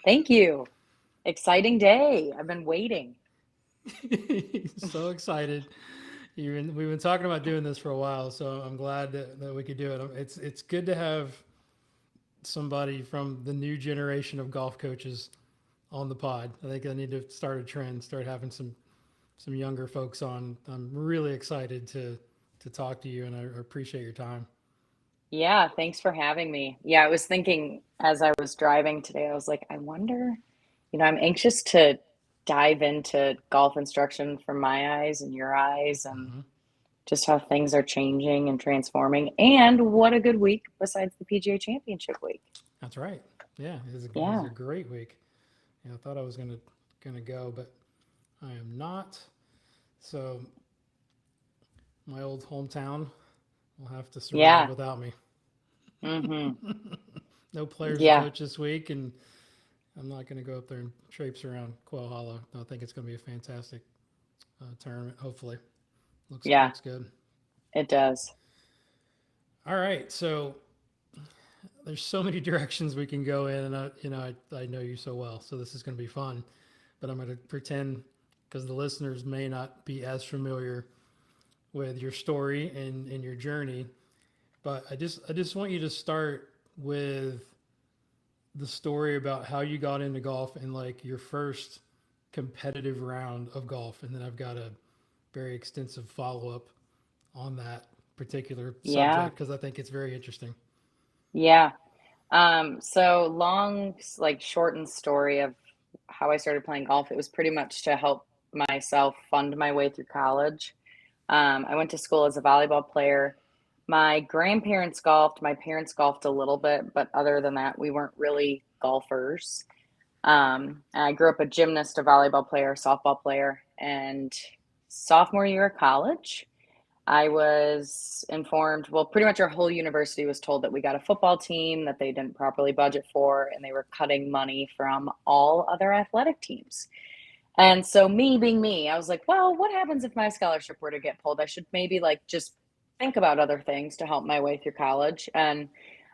Thank you. Exciting day. I've been waiting. So excited. We've been talking about doing this for a while, so I'm glad that we could do it. It's good to have somebody from the new generation of golf coaches on the pod. I think I need to start a trend, start having some younger folks on. I'm really excited to talk to you, and I appreciate your time. Yeah, thanks for having me. Yeah, I was thinking as I was driving today, I was like, I wonder, I'm anxious to dive into golf instruction from my eyes and your eyes and Hmm. just how things are changing and transforming. And what a good week besides the PGA Championship week. That's right. Yeah, it was a Yeah. great week. I thought I was gonna go, but I am not. So my old hometown will have to survive Yeah. without me. Mm-hmm. No players to Yeah. coach this week, and I'm not going to go up there and traipse around Quail Hollow. I think it's going to be a fantastic tournament. Hopefully, Yeah, looks good. it does. All right, so there's so many directions we can go in, and I know you so well, so this is going to be fun. But I'm going to pretend because the listeners may not be as familiar with your story and your journey. But I just want you to start with the story about how you got into golf and like your first competitive round of golf, and then I've got a very extensive follow up on that particular Yeah. subject because I think it's very interesting. Yeah. So long, like shortened story of how I started playing golf. It was pretty much to help myself fund my way through college. I went to school as a volleyball player. My grandparents golfed, my parents golfed a little bit, but other than that, we weren't really golfers. And I grew up a gymnast, a volleyball player, softball player, and sophomore year of college. I was informed, well, pretty much our whole university was told that we got a football team that they didn't properly budget for, and they were cutting money from all other athletic teams. And so, me being me, I was like, well, what happens if my scholarship were to get pulled? I should maybe like just think about other things to help my way through college. And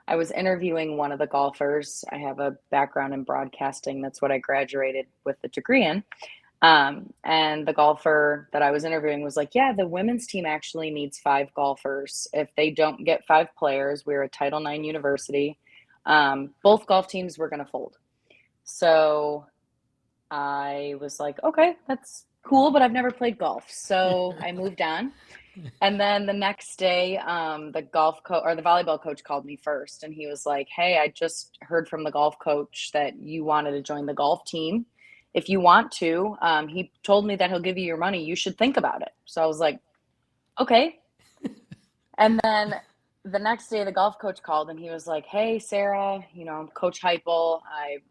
I was interviewing one of the golfers. I have a background in broadcasting. That's what I graduated with the degree in. And the golfer that I was interviewing was like, yeah, the women's team actually needs five golfers. If they don't get five players, we're a Title IX university. Both golf teams were going to fold. So I was like, okay, that's cool, but I've never played golf. So I moved on. And then the next day, the golf coach or the volleyball coach called me first, and he was like, "Hey, I just heard from the golf coach that you wanted to join the golf team. If you want to, he told me that he'll give you your money. You should think about it." So I was like, "Okay." And then the next day, the golf coach called, and he was like, "Hey, Sarah, I'm Coach Heupel.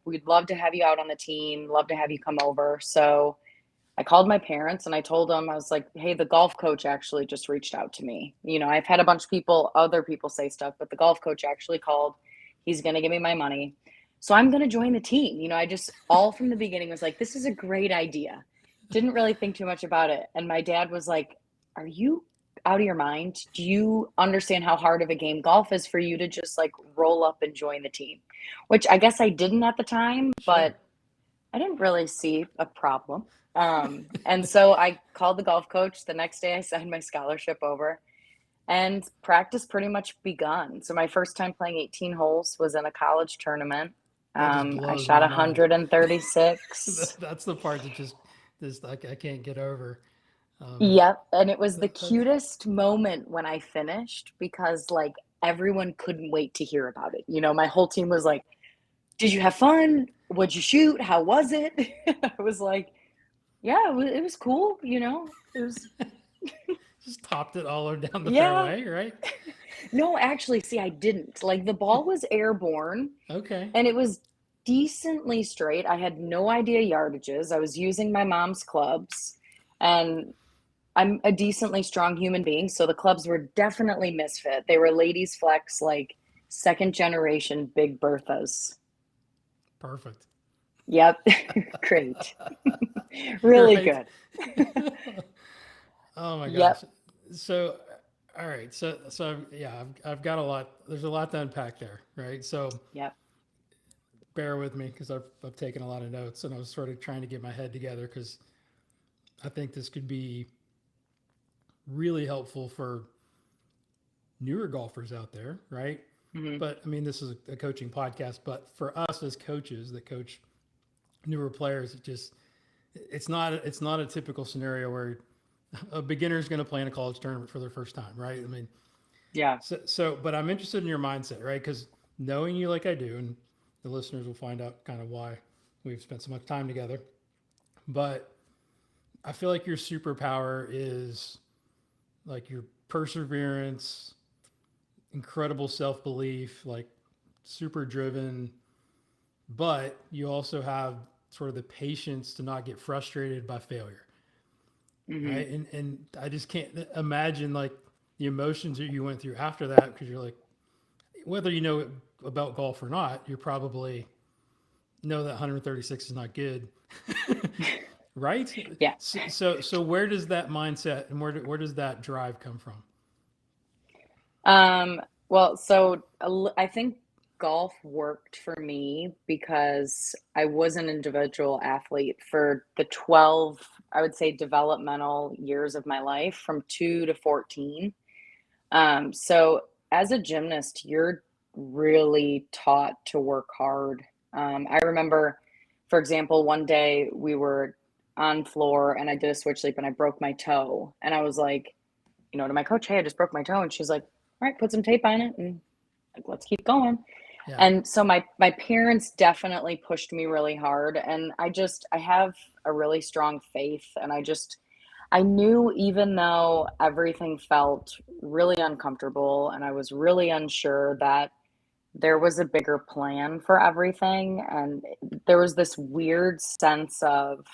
We'd love to have you out on the team. Love to have you come over." So I called my parents and I told them, I was like, hey, the golf coach actually just reached out to me. I've had a bunch of other people say stuff, but the golf coach actually called. He's going to give me my money. So I'm going to join the team. I just all from the beginning was like, this is a great idea. Didn't really think too much about it. And my dad was like, are you out of your mind? Do you understand how hard of a game golf is for you to just like roll up and join the team? Which I guess I didn't at the time, Sure. but I didn't really see a problem. And so I called the golf coach. The next day, I signed my scholarship over, and practice pretty much begun. So my first time playing 18 holes was in a college tournament. That just I blows shot my mind. 136. That's the part that just I can't get over. Um, Yep. And it was the that's cutest moment when I finished because, like, everyone couldn't wait to hear about it. My whole team was like, did you have fun? What'd you shoot? How was it? I was like, yeah, it was cool. It was, just topped it all down the yeah. fairway, right? No, actually, see, I didn't. Like, the ball was airborne Okay. and it was decently straight. I had no idea yardages. I was using my mom's clubs, and I'm a decently strong human being. So the clubs were definitely misfit. They were ladies' flex, like second generation Big Berthas. Perfect. Yep. Great. Really Right. good. Oh my Yep. gosh. So, all right. So yeah, I've got a lot. There's a lot to unpack there, right? So Yep. bear with me because I've taken a lot of notes and I was sort of trying to get my head together because I think this could be really helpful for newer golfers out there, right? Hmm. But I mean, this is a coaching podcast, but for us as coaches that coach newer players, it's not a typical scenario where a beginner is going to play in a college tournament for their first time, right? I mean, Yeah. but I'm interested in your mindset, right? Because knowing you like I do, and the listeners will find out kind of why we've spent so much time together. But I feel like your superpower is like your perseverance, incredible self belief, like super driven, but you also have sort of the patience to not get frustrated by failure, Hmm. right? And I just can't imagine like the emotions that you went through after that because you're like, whether you know about golf or not, you're probably know that 136 is not good, right? Yeah. So where does that mindset and where does that drive come from? Um, well, so I think golf worked for me because I was an individual athlete for the 12, I would say, developmental years of my life from 2 to 14. So as a gymnast, you're really taught to work hard. I remember, for example, one day we were on floor and I did a switch leap and I broke my toe. And I was like, to my coach, hey, I just broke my toe. And she's like, all right, put some tape on it and like, let's keep going. Yeah. And so my parents definitely pushed me really hard. And I have a really strong faith. And I knew even though everything felt really uncomfortable and I was really unsure that there was a bigger plan for everything. And there was this weird sense of,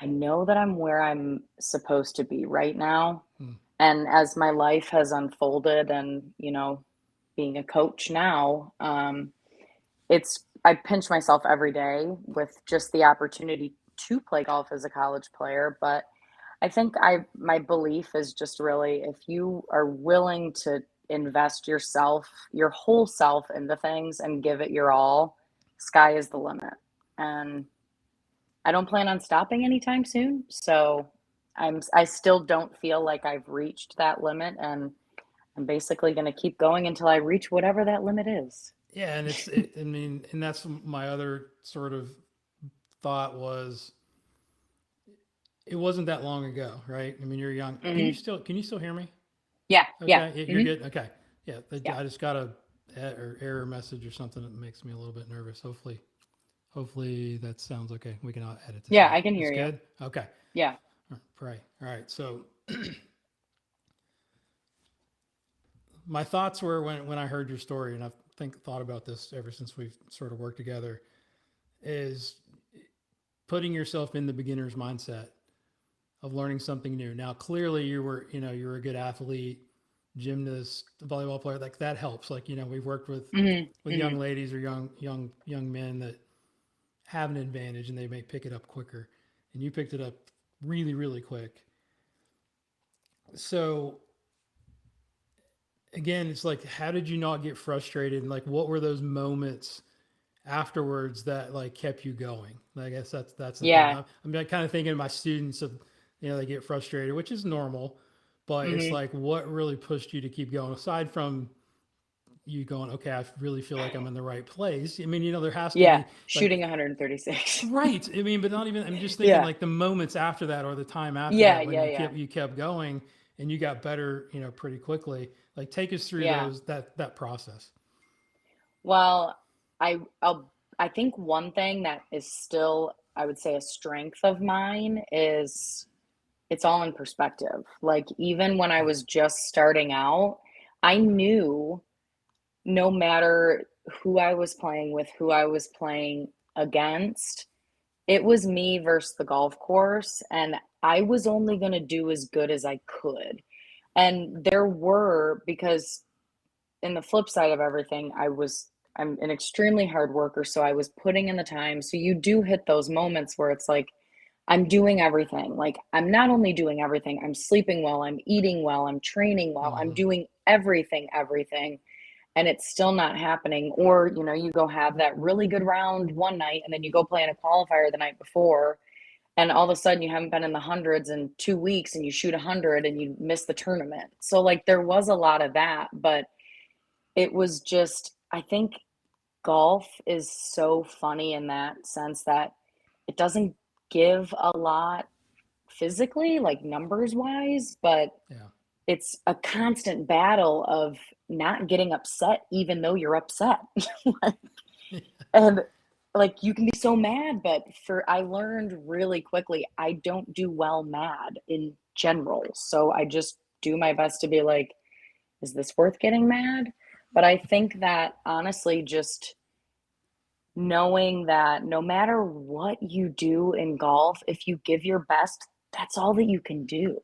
I know that I'm where I'm supposed to be right now. Hmm. And as my life has unfolded and, being a coach now, I pinch myself every day with just the opportunity to play golf as a college player. But I think my belief is just really if you are willing to invest yourself, your whole self into things and give it your all, sky is the limit. And I don't plan on stopping anytime soon. So I still don't feel like I've reached that limit and I'm basically going to keep going until I reach whatever that limit is. Yeah, and I mean, and that's my other sort of thought was it wasn't that long ago, right? I mean, you're young. Hmm. Can you still hear me? Yeah. Yeah. Okay, you're Hmm. good. Okay, yeah. Yeah. I just got a error message or something that makes me a little bit nervous. Hopefully that sounds okay. We can edit this Yeah. out. I can It's hear you. good. Okay. Yeah. Pray. All right. So my thoughts were when I heard your story, and I've thought about this ever since we've sort of worked together, is putting yourself in the beginner's mindset of learning something new. Now, clearly, you're a good athlete, gymnast, volleyball player. Like that helps. Like we've worked Hmm. with Hmm. young ladies or young men that have an advantage and they may pick it up quicker, and you picked it up really really quick. So again, it's like, how did you not get frustrated? And like, what were those moments afterwards that like kept you going? I guess that's the thing. Yeah. I'm kind of thinking of my students of, they get frustrated, which is normal, but it's Hmm. like, what really pushed you to keep going aside from you going, okay, I really feel like I'm in the right place. I mean, there has to Yeah. be like, Shooting 136. right. I mean, but not even, I'm just thinking Yeah. like the moments after that or the time after Yeah. that when Yeah. Yeah. you kept going and you got better, pretty quickly. Like take us through Yeah. that process. Well, I think one thing that is still, I would say, a strength of mine is it's all in perspective. Like even when I was just starting out, I knew no matter who I was playing with, who I was playing against, it was me versus the golf course, and I was only going to do as good as I could. And because in the flip side of everything, I'm an extremely hard worker, so I was putting in the time. So you do hit those moments where it's like I'm doing everything. Like I'm not only doing everything, I'm sleeping well, I'm eating well, I'm training well, I'm Mm-hmm. doing everything, everything. and it's still not happening. Or, you go have that really good round one night and then you go play in a qualifier the night before, and all of a sudden you haven't been in the hundreds in 2 weeks and you shoot 100 and you miss the tournament. So like there was a lot of that, but it was just, I think golf is so funny in that sense that it doesn't give a lot physically, like numbers wise, but Yeah. it's a constant battle of not getting upset even though you're upset. Like, and like you can be so mad, but I learned really quickly I don't do well mad in general. So I just do my best to be like, is this worth getting mad? But I think that honestly, just knowing that no matter what you do in golf, if you give your best, that's all that you can do,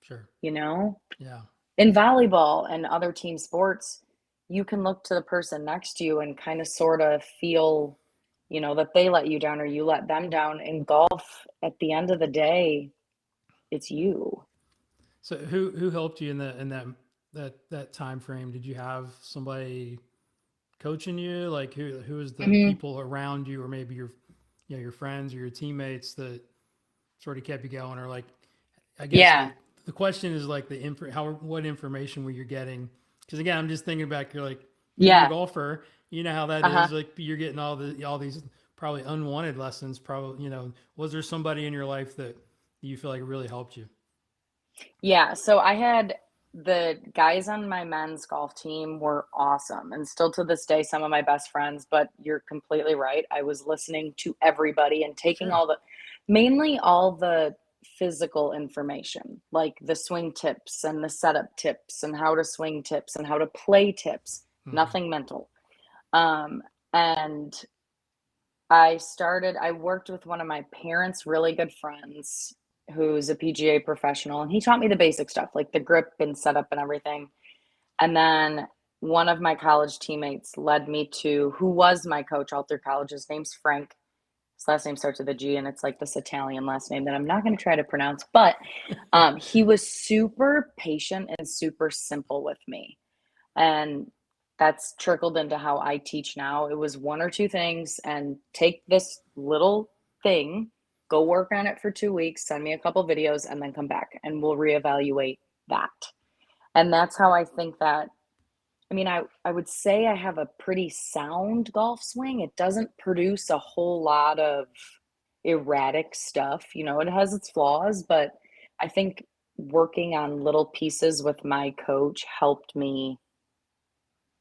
Sure. you know? Yeah. In volleyball and other team sports, you can look to the person next to you and kind of sort of feel, that they let you down or you let them down. In golf, at the end of the day, it's you. So who helped you in that time frame? Did you have somebody coaching you? Like who was the Hmm. people around you, or maybe your friends or your teammates that sort of kept you going? Or like, I guess Yeah. the question is like what information were you getting? Because again, I'm just thinking back. You're like you're a new Yeah. golfer. You know how that Uh-huh. is. Like you're getting all these probably unwanted lessons. Probably was there somebody in your life that you feel like really helped you? Yeah, so I had the guys on my men's golf team were awesome and still to this day some of my best friends, but you're completely right. I was listening to everybody and taking Sure. mainly all the physical information, like the swing tips and the setup tips and how to swing tips and how to play tips, Hmm. nothing mental. And I worked with one of my parents' really good friends who's a PGA professional, and he taught me the basic stuff, like the grip and setup and everything. And then one of my college teammates led me to who was my coach all through college. His name's Frank. His last name starts with a G, and it's like this Italian last name that I'm not going to try to pronounce, but he was super patient and super simple with me. And that's trickled into how I teach now. It was one or two things, and take this little thing, go work on it for 2 weeks, send me a couple videos, and then come back and we'll reevaluate that. And that's how I think that. I mean, I would say I have a pretty sound golf swing. It doesn't produce a whole lot of erratic stuff. It has its flaws, but I think working on little pieces with my coach helped me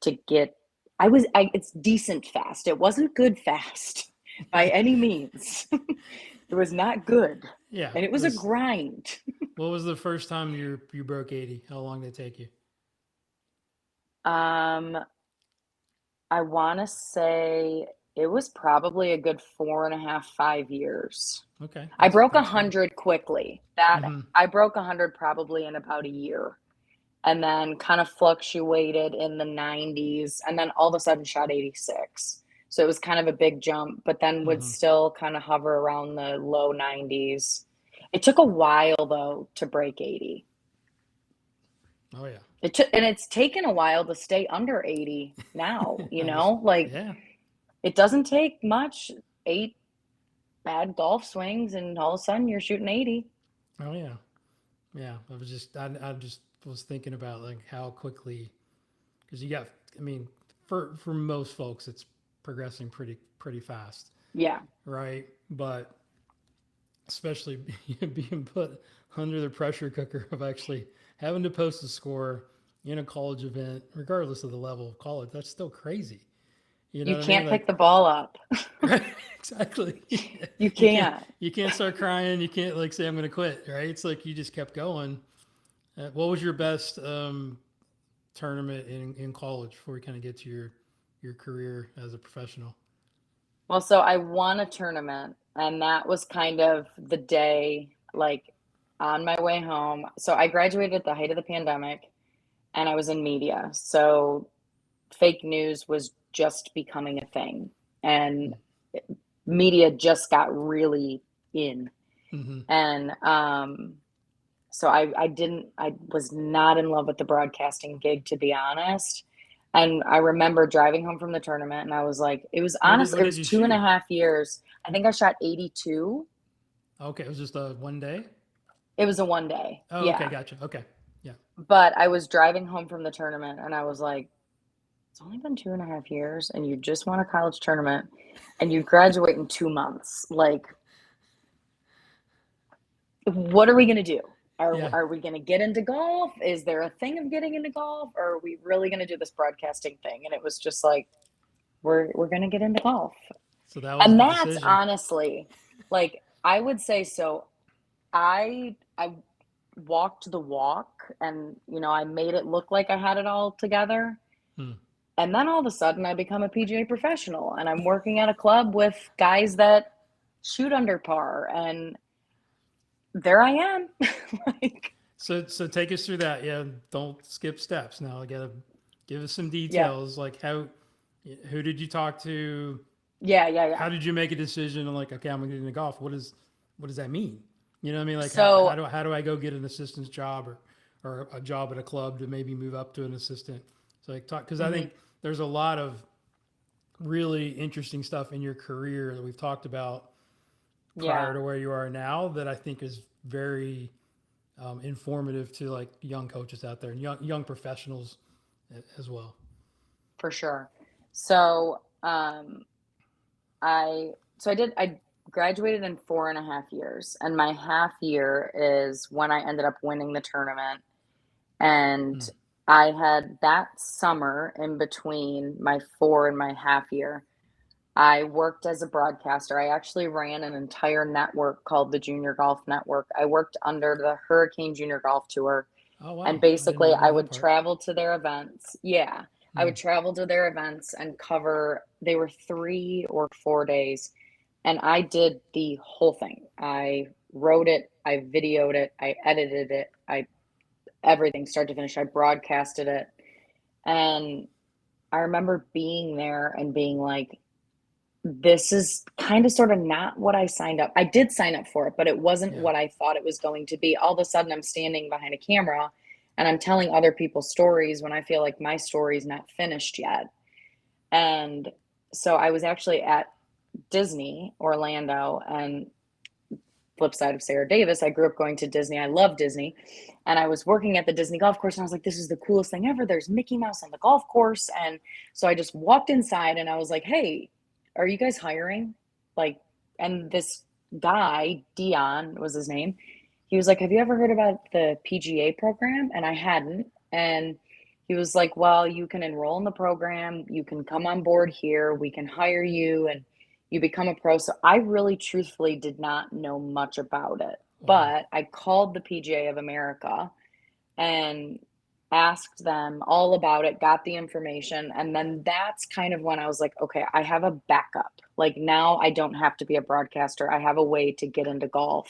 to get. It's decent fast. It wasn't good fast by any means. It was not good. Yeah. And it was a grind. What was the first time you broke 80? How long did it take you? Um, I want to say it was probably a good 4.5, 5 years. Okay, I broke a that's good. hundred quickly. That Mm-hmm. I broke 100 probably in about a year, and then kind of fluctuated in the 90s, and then all of a sudden shot 86. So it was kind of a big jump, but then would Mm-hmm. still kind of hover around the low 90s. It took a while though to break 80. Oh yeah. And it's taken a while to stay under 80 now, I was. like Yeah. it doesn't take much, 8 bad golf swings and all of a sudden you're shooting 80. Oh yeah. Yeah. I just was thinking about like how quickly, because you got. I mean, for most folks, it's progressing pretty fast, Yeah. right? But especially being put under the pressure cooker of actually having to post a score in a college event, regardless of the level of college, that's still crazy. You know You what I mean? can't pick Like, the ball up. right? Exactly. You you can't can't. you can't start crying. You can't like say I'm going to quit. Right? It's like you just kept going. What was your best tournament in college before we kind of get to your career as a professional? Well, so I won a tournament, and that was kind of the day, like on my way home. So I graduated at the height of the pandemic, and I was in media. So fake news was just becoming a thing, and media just got really in. Mm-hmm. And so I was not in love with the broadcasting gig, to be honest. And I remember driving home from the tournament and I was like, it was What it did was you two and a shoot? half years. I think I shot 82. Okay, it was just a one day. It was a 1 day. Oh, okay, Yeah. gotcha. Okay, yeah. But I was driving home from the tournament and I was like, it's only been 2.5 years and you just won a college tournament and you graduate in 2 months. Like, what are we going to do? Yeah. Are we going to get into golf? Is there a thing of getting into golf? Or are we really going to do this broadcasting thing? And it was just like, we're going to get into golf. So that was And the that's decision. honestly, like, I would say so. I walked the walk and, I made it look like I had it all together. Hmm. And then all of a sudden I become a PGA professional and I'm working at a club with guys that shoot under par and there I am. Like, So take us through that. Yeah, don't skip steps. Now I gotta give us some yeah. details. Like who did you talk to? Yeah, yeah, yeah. How did you make a decision on like, okay, I'm gonna get into golf? What does that mean? You know what I mean? Like So, how do I go get an assistant's job or a job at a club to maybe move up to an assistant? So like talk because I mhm, think there's a lot of really interesting stuff in your career that we've talked about prior yeah, to where you are now that I think is very informative to like young coaches out there and young professionals as well. for sure. So, I graduated in 4.5 years, and my half year is when I ended up winning the tournament. And Hmm. I had that summer in between my 4 and my half year. I worked as a broadcaster. I actually ran an entire network called the Junior Golf Network. I worked under the Hurricane Junior Golf Tour. Oh And wow, I didn't basically, I know that would part. travel to their events. Yeah, I Hmm. would travel to their events and cover, they were 3 or 4 days. And I did the whole thing. I wrote it, I videoed it, I edited it, everything start to finish. I broadcasted it. And I remember being there and being like, this is kind of sort of not what I signed up. I did sign up for it, but it wasn't Yeah. what I thought it was going to be. All of a sudden, I'm standing behind a camera and I'm telling other people's stories when I feel like my story's not finished yet. And so I was actually at Disney Orlando, and flip side of Sarah Davis, I grew up going to Disney. I love Disney. And I was working at the Disney golf course and I was like, this is the coolest thing ever. There's Mickey Mouse on the golf course. And so I just walked inside and I was like, hey, are you guys hiring? Like, and this guy, Dion was his name. He was like, have you ever heard about the PGA program? And I hadn't. And he was like, well, you can enroll in the program. You can come on board here. We can hire you. And you become a pro. So I really truthfully did not know much about it. Wow. But I called the PGA of America and asked them all about it, got the information. And then that's kind of when I was like, okay, I have a backup. Like now I don't have to be a broadcaster. I have a way to get into golf.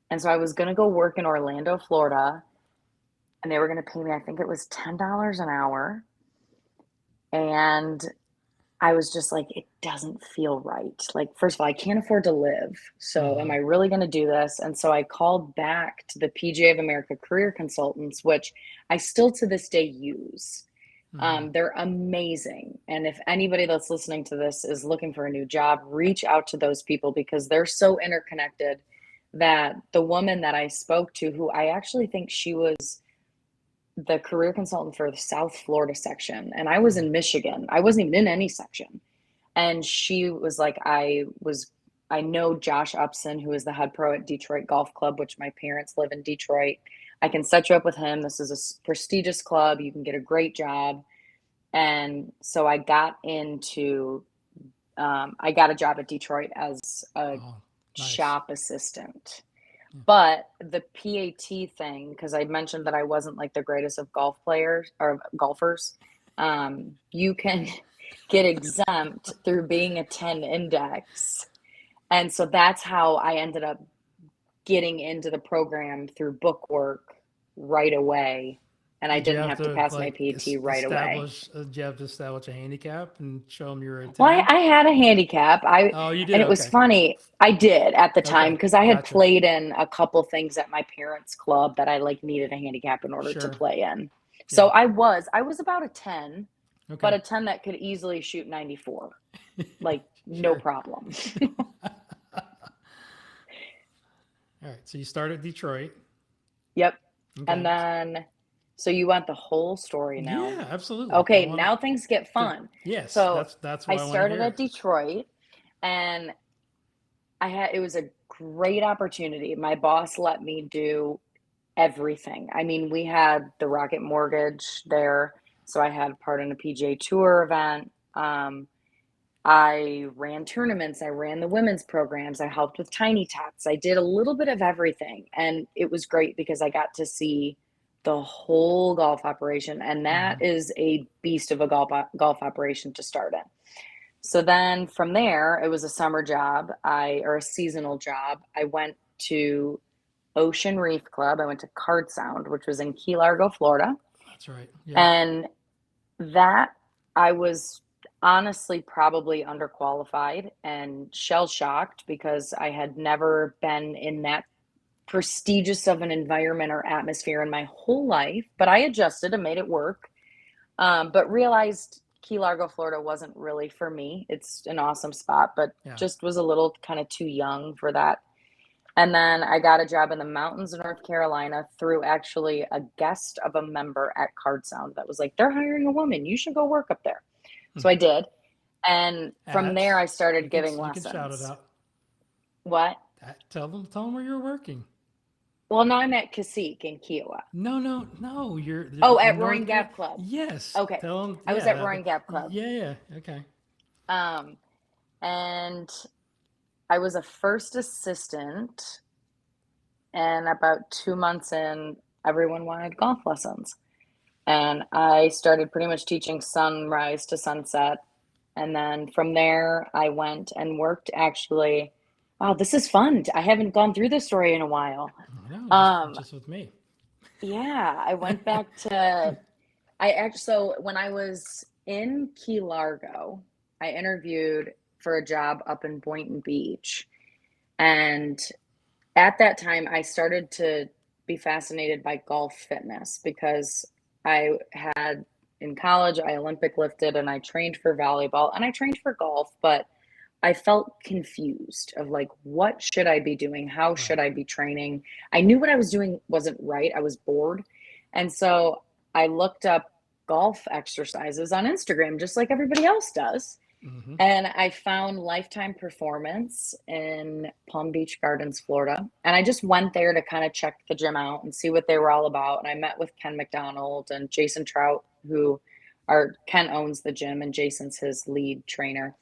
And so I was going to go work in Orlando, Florida, and they were going to pay me, I think it was $10 an hour. And I was just like, it doesn't feel right. Like, first of all, I can't afford to live. So, am Mm-hmm. I really going to do this? And so I called back to the PGA of America Career Consultants, which I still to this day use. Mm-hmm. They're amazing. And if anybody that's listening to this is looking for a new job, reach out to those people because they're so interconnected that the woman that I spoke to, who I actually think she was the career consultant for the South Florida section, and I was Mm-hmm. in Michigan. I wasn't even in any section. And she was like, I know Josh Upson, who is the head pro at Detroit Golf Club, which my parents live in Detroit. I can set you up with him. This is a prestigious club. You can get a great job. And so I got a job at Detroit as a Oh, nice. shop assistant. Yeah. But the PAT thing, because I mentioned that I wasn't like the greatest of golf players or golfers, you can get exempt through being a 10 index. And so that's how I ended up getting into the program through book work right away. And I Did you didn't have have to to pass my like PAT right away. establish? Did you have to establish a handicap and show them you were a Well, 10? I had a handicap. Oh, you And did. it was Okay. funny. I did at the time Okay. because I had Gotcha. played in a couple things at my parents' club that I like needed a handicap in order to Sure. play in. So Yeah. I was about a 10, but Okay. a 10 that could easily shoot 94, like no Sure. problem. All right. So you start at Detroit. Yep. And Okay. then, so you want the whole story now? Yeah, absolutely. I Okay, want to. now things get The fun. yes, So that's I why I want to started hear at it. Detroit, and it was a great opportunity. My boss let me do everything. I mean, we had the Rocket Mortgage there, so I had part in a PGA Tour event. I ran tournaments, I ran the women's programs, I helped with tiny tots. I did a little bit of everything, and it was great because I got to see the whole golf operation, and Hmm. that is a beast of a golf operation to start in. So then from there, it was a summer job, or a seasonal job. I went to Ocean Reef Club. I went to Card Sound, which was in Key Largo, Florida. That's right. Yeah. And that I was honestly probably underqualified and shell shocked because I had never been in that prestigious of an environment or atmosphere in my whole life. But I adjusted and made it work. But realized Key Largo, Florida wasn't really for me. It's an awesome spot, but Yeah. just was a little kind of too young for that. And then I got a job in the mountains of North Carolina through actually a guest of a member at Card Sound that was like, they're hiring a woman. You should go work up there. Hmm. So I did. And from At there, I started giving you can shout it lessons. out. What? Tell them where you're working. Well, now I'm at Cassique in Kiawah. No, no, no. You're Oh, at in Roaring North Carolina. Gap Club. Yes. Okay. Tell them. I was Yeah. at Roaring Gap Club. Yeah. Yeah. Okay. Um, and I was a first assistant, and about 2 months in, everyone wanted golf lessons. And I started pretty much teaching sunrise to sunset. And then from there, I went and worked actually. Wow, this is fun. I haven't gone through this story in a while. No, Um, just with me. yeah, I went back to, I actually, so when I was in Key Largo, I interviewed for a job up in Boynton Beach. And at that time, I started to be fascinated by golf fitness because I had in college, I Olympic lifted and I trained for volleyball and I trained for golf, but I felt confused of like, what should I be doing? How should Right. I be training? I knew what I was doing wasn't right. I was bored. And so I looked up golf exercises on Instagram, just like everybody else does. Mm-hmm. And I found Lifetime Performance in Palm Beach Gardens, Florida. And I just went there to kind of check the gym out and see what they were all about. And I met with Ken McDonald and Jason Trout, who are Ken owns the gym and Jason's his lead trainer.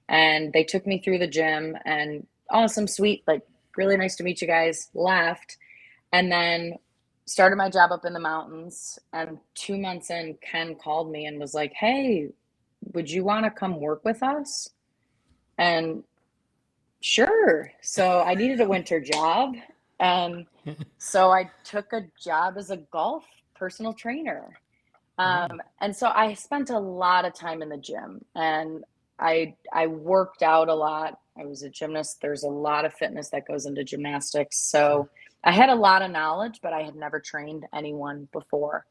And they took me through the gym and awesome, sweet, like really nice to meet you guys, left. And then started my job up in the mountains. And 2 months in, Ken called me and was like, hey, would you want to come work with us? And sure. So I needed a winter job. And so I took a job as a golf personal trainer. Wow. And so I spent a lot of time in the gym and I worked out a lot. I was a gymnast. There's a lot of fitness that goes into gymnastics. Sure. So I had a lot of knowledge, but I had never trained anyone before.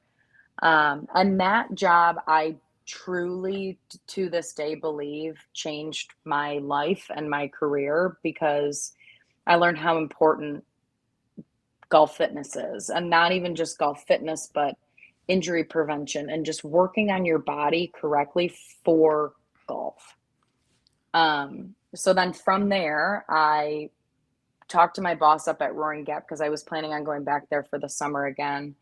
And that job, I truly, to this day, believe changed my life and my career because I learned how important golf fitness is. And not even just golf fitness, but injury prevention and just working on your body correctly for golf. So then from there, I talked to my boss up at Roaring Gap because I was planning on going back there for the summer again.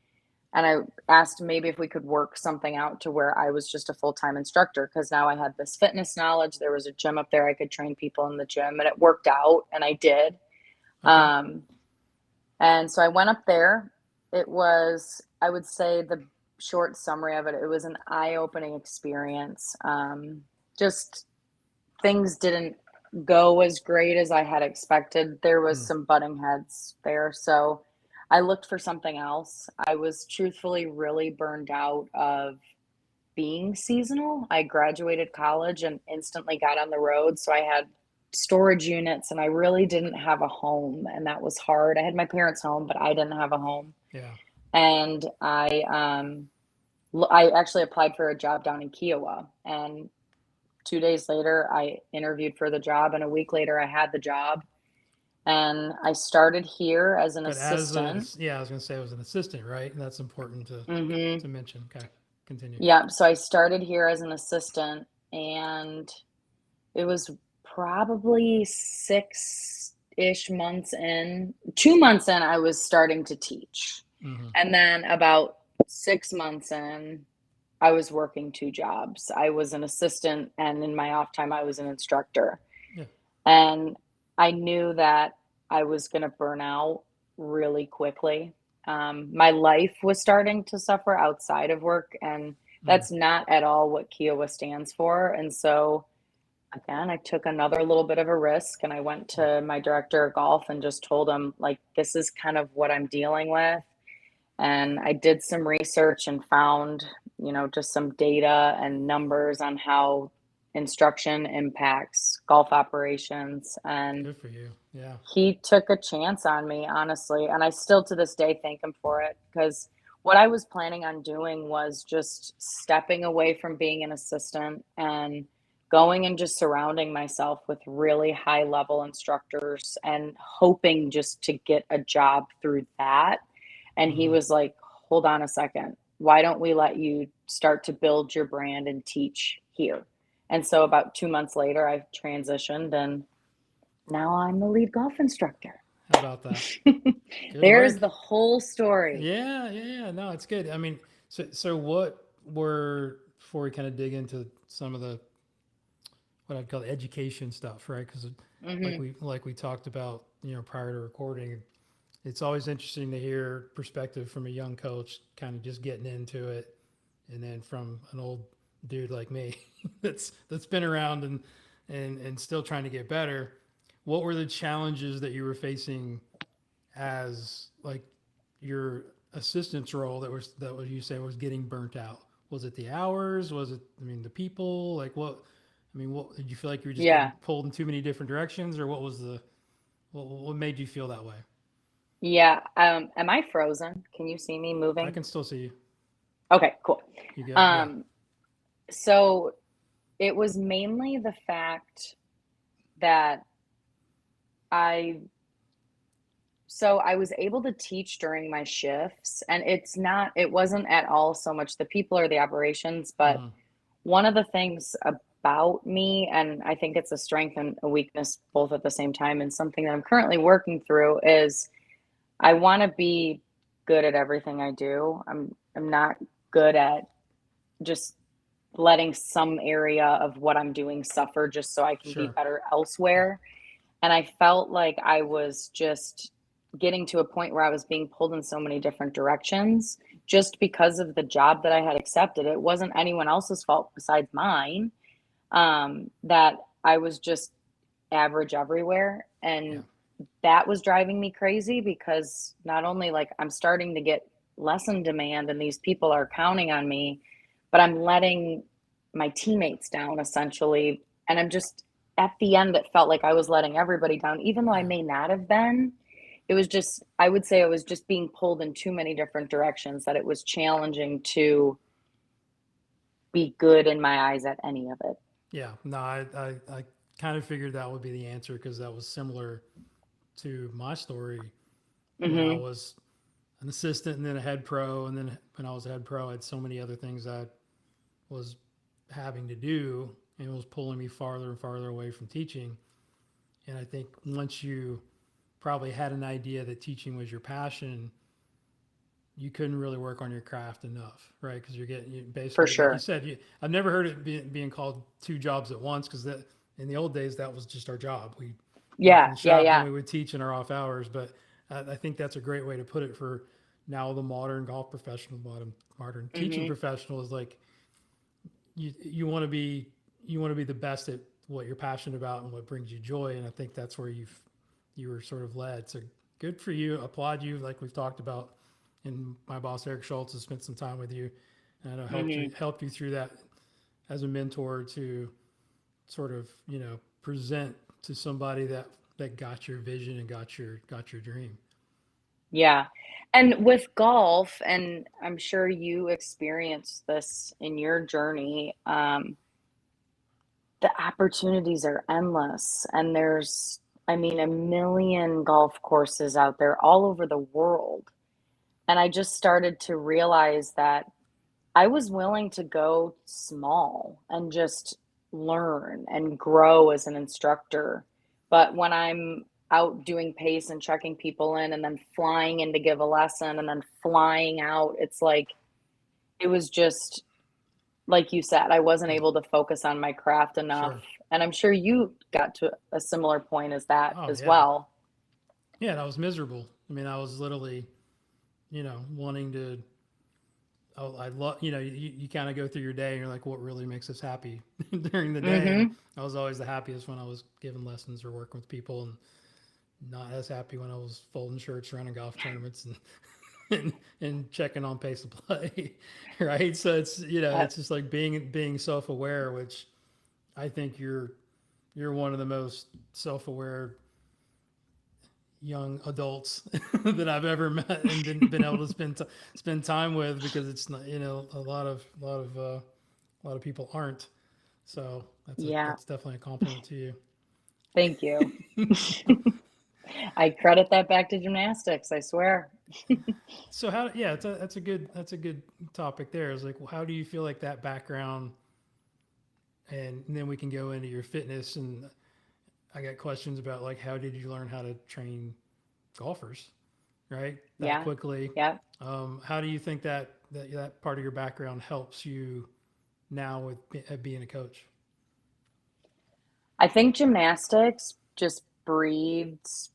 And I asked maybe if we could work something out to where I was just a full-time instructor because now I had this fitness knowledge. There was a gym up there. I could train people in the gym and it worked out and I did. Okay. Um, and so I went up there. It was, I would say the short summary of it, it was an eye-opening experience. Just things didn't go as great as I had expected. There was Hmm. some butting heads there. So I looked for something else. I was truthfully really burned out of being seasonal. I graduated college and instantly got on the road. So I had storage units and I really didn't have a home. And that was hard. I had my parents' home, but I didn't have a home. Yeah. And I I actually applied for a job down in Kiawah, and 2 days later, I interviewed for the job, and a week later, I had the job. And I started here as an But as a, assistant. yeah, I was going to say it was an assistant, right? And that's important Hmm. to mention. Okay, continue. Yeah, so I started here as an assistant, and it was probably 6-ish months in. 2 months in, I was starting to teach. Mm-hmm. And then about 6 months in, I was working two jobs. I was an assistant, and in my off time, I was an instructor. Yeah. And I knew that I was going to burn out really quickly. My life was starting to suffer outside of work, and Mm. that's not at all what Kiawah stands for. And so, again, I took another little bit of a risk, and I went Yeah. to my director of golf and just told him, like, this is kind of what I'm dealing with. And I did some research and found, just some data and numbers on how instruction impacts golf operations. And Good for you. Yeah. he took a chance on me, honestly. And I still to this day thank him for it, because what I was planning on doing was just stepping away from being an assistant and going and just surrounding myself with really high level instructors and hoping just to get a job through that. And he Mm-hmm. was like, hold on a second. Why don't we let you start to build your brand and teach here? And so about 2 months later, I transitioned, and now I'm the lead golf instructor. How about that? Good There's work. the whole story. Yeah, yeah, yeah. No, it's good. I mean, so what were, before we kind of dig into some of the what I'd call the education stuff, right? Because Hmm. like we talked about, prior to recording, it's always interesting to hear perspective from a young coach, kind of just getting into it, and then from an old dude like me that's been around and still trying to get better. What were the challenges that you were facing as like your assistant's role that was you say was getting burnt out? Was it the hours? Was it, I mean, the people? Like what? I mean, what did you feel like you were just getting Yeah. pulled in too many different directions, or what was what made you feel that way? Yeah. Am I frozen? Can you see me I moving? can still see you. Okay, cool. You good? Yeah. Um, so it was mainly the fact that I I was able to teach during my shifts, and it wasn't at all so much the people or the operations, but Mm-hmm. one of the things about me, and I think it's a strength and a weakness both at the same time, and something that I'm currently working through, is I want to be good at everything I do. I'm not good at just letting some area of what I'm doing suffer just so I can be Sure. better Yeah. elsewhere. And I felt like I was just getting to a point where I was being pulled in so many different directions just because of the job that I had accepted. It wasn't anyone else's fault besides mine, that I was just average everywhere. Yeah. And that was driving me crazy, because not only like I'm starting to get lesson demand and these people are counting on me, but I'm letting my teammates down essentially. And I'm just, at the end, it felt like I was letting everybody down, even though I Yeah. may not have been. It was just, I would say I was just being pulled in too many different directions, that it was challenging to be good in my eyes at any of it. Yeah. No, I kind of figured that would be the answer because that was similar to my story when I Hmm. was an assistant and then a head pro. And then when I was a head pro, I had so many other things I was having to do and it was pulling me farther and farther away from teaching. And I think once you probably had an idea that teaching was your passion, you couldn't really work on your craft enough, right? Because you're getting For basically, like you sure. said, I've never heard it being called two jobs at once because that in the old days that was just our job. We worked in Yeah. the Yeah. shop, then Yeah. we would teach in our off hours. But I think that's a great way to put it for now the modern golf professional, modern teaching Hmm. professional is like you want to be the best at what you're passionate about and what brings you joy. And I think that's where you were sort of led. So good for you. Applaud you, like we've talked about. And my boss Eric Schultz has spent some time with you, and I know Hmm. helped you through that as a mentor to sort of present to somebody that got your vision and got your dream. Yeah. And with golf, and I'm sure you experienced this in your journey, the opportunities are endless. And there's, I mean, a million golf courses out there all over the world. And I just started to realize that I was willing to go small and just learn and grow as an instructor. But when I'm out doing pace and checking people in and then flying in to give a lesson and then flying out, it's like it was just like you said, I wasn't able to focus on my craft enough. Sure. And I'm sure you got to a similar point as that Oh as yeah. well. Yeah, and I was miserable. I mean, I was literally, wanting to. Oh, I love. You kind of go through your day, and you're like, what really makes us happy during the day? And Mhm. I was always the happiest when I was giving lessons or working with people, and not as happy when I was folding shirts, running golf tournaments, and and checking on pace of play, right? So it's Uh, it's just like being self aware, which I think you're one of the most self aware young adults that I've ever met and been able to spend time with, because it's not, a lot of people aren't. So yeah, that's definitely a compliment to thank you. you. I credit that back to gymnastics, I swear. So how, yeah, that's a good topic there. Is like, well, how do you feel like that background, and then we can go into your fitness, and I got questions about like how did you learn how to train golfers, right? That Yeah. quickly. Yeah. How do you think that part of your background helps you now with being a coach? I think gymnastics just breeds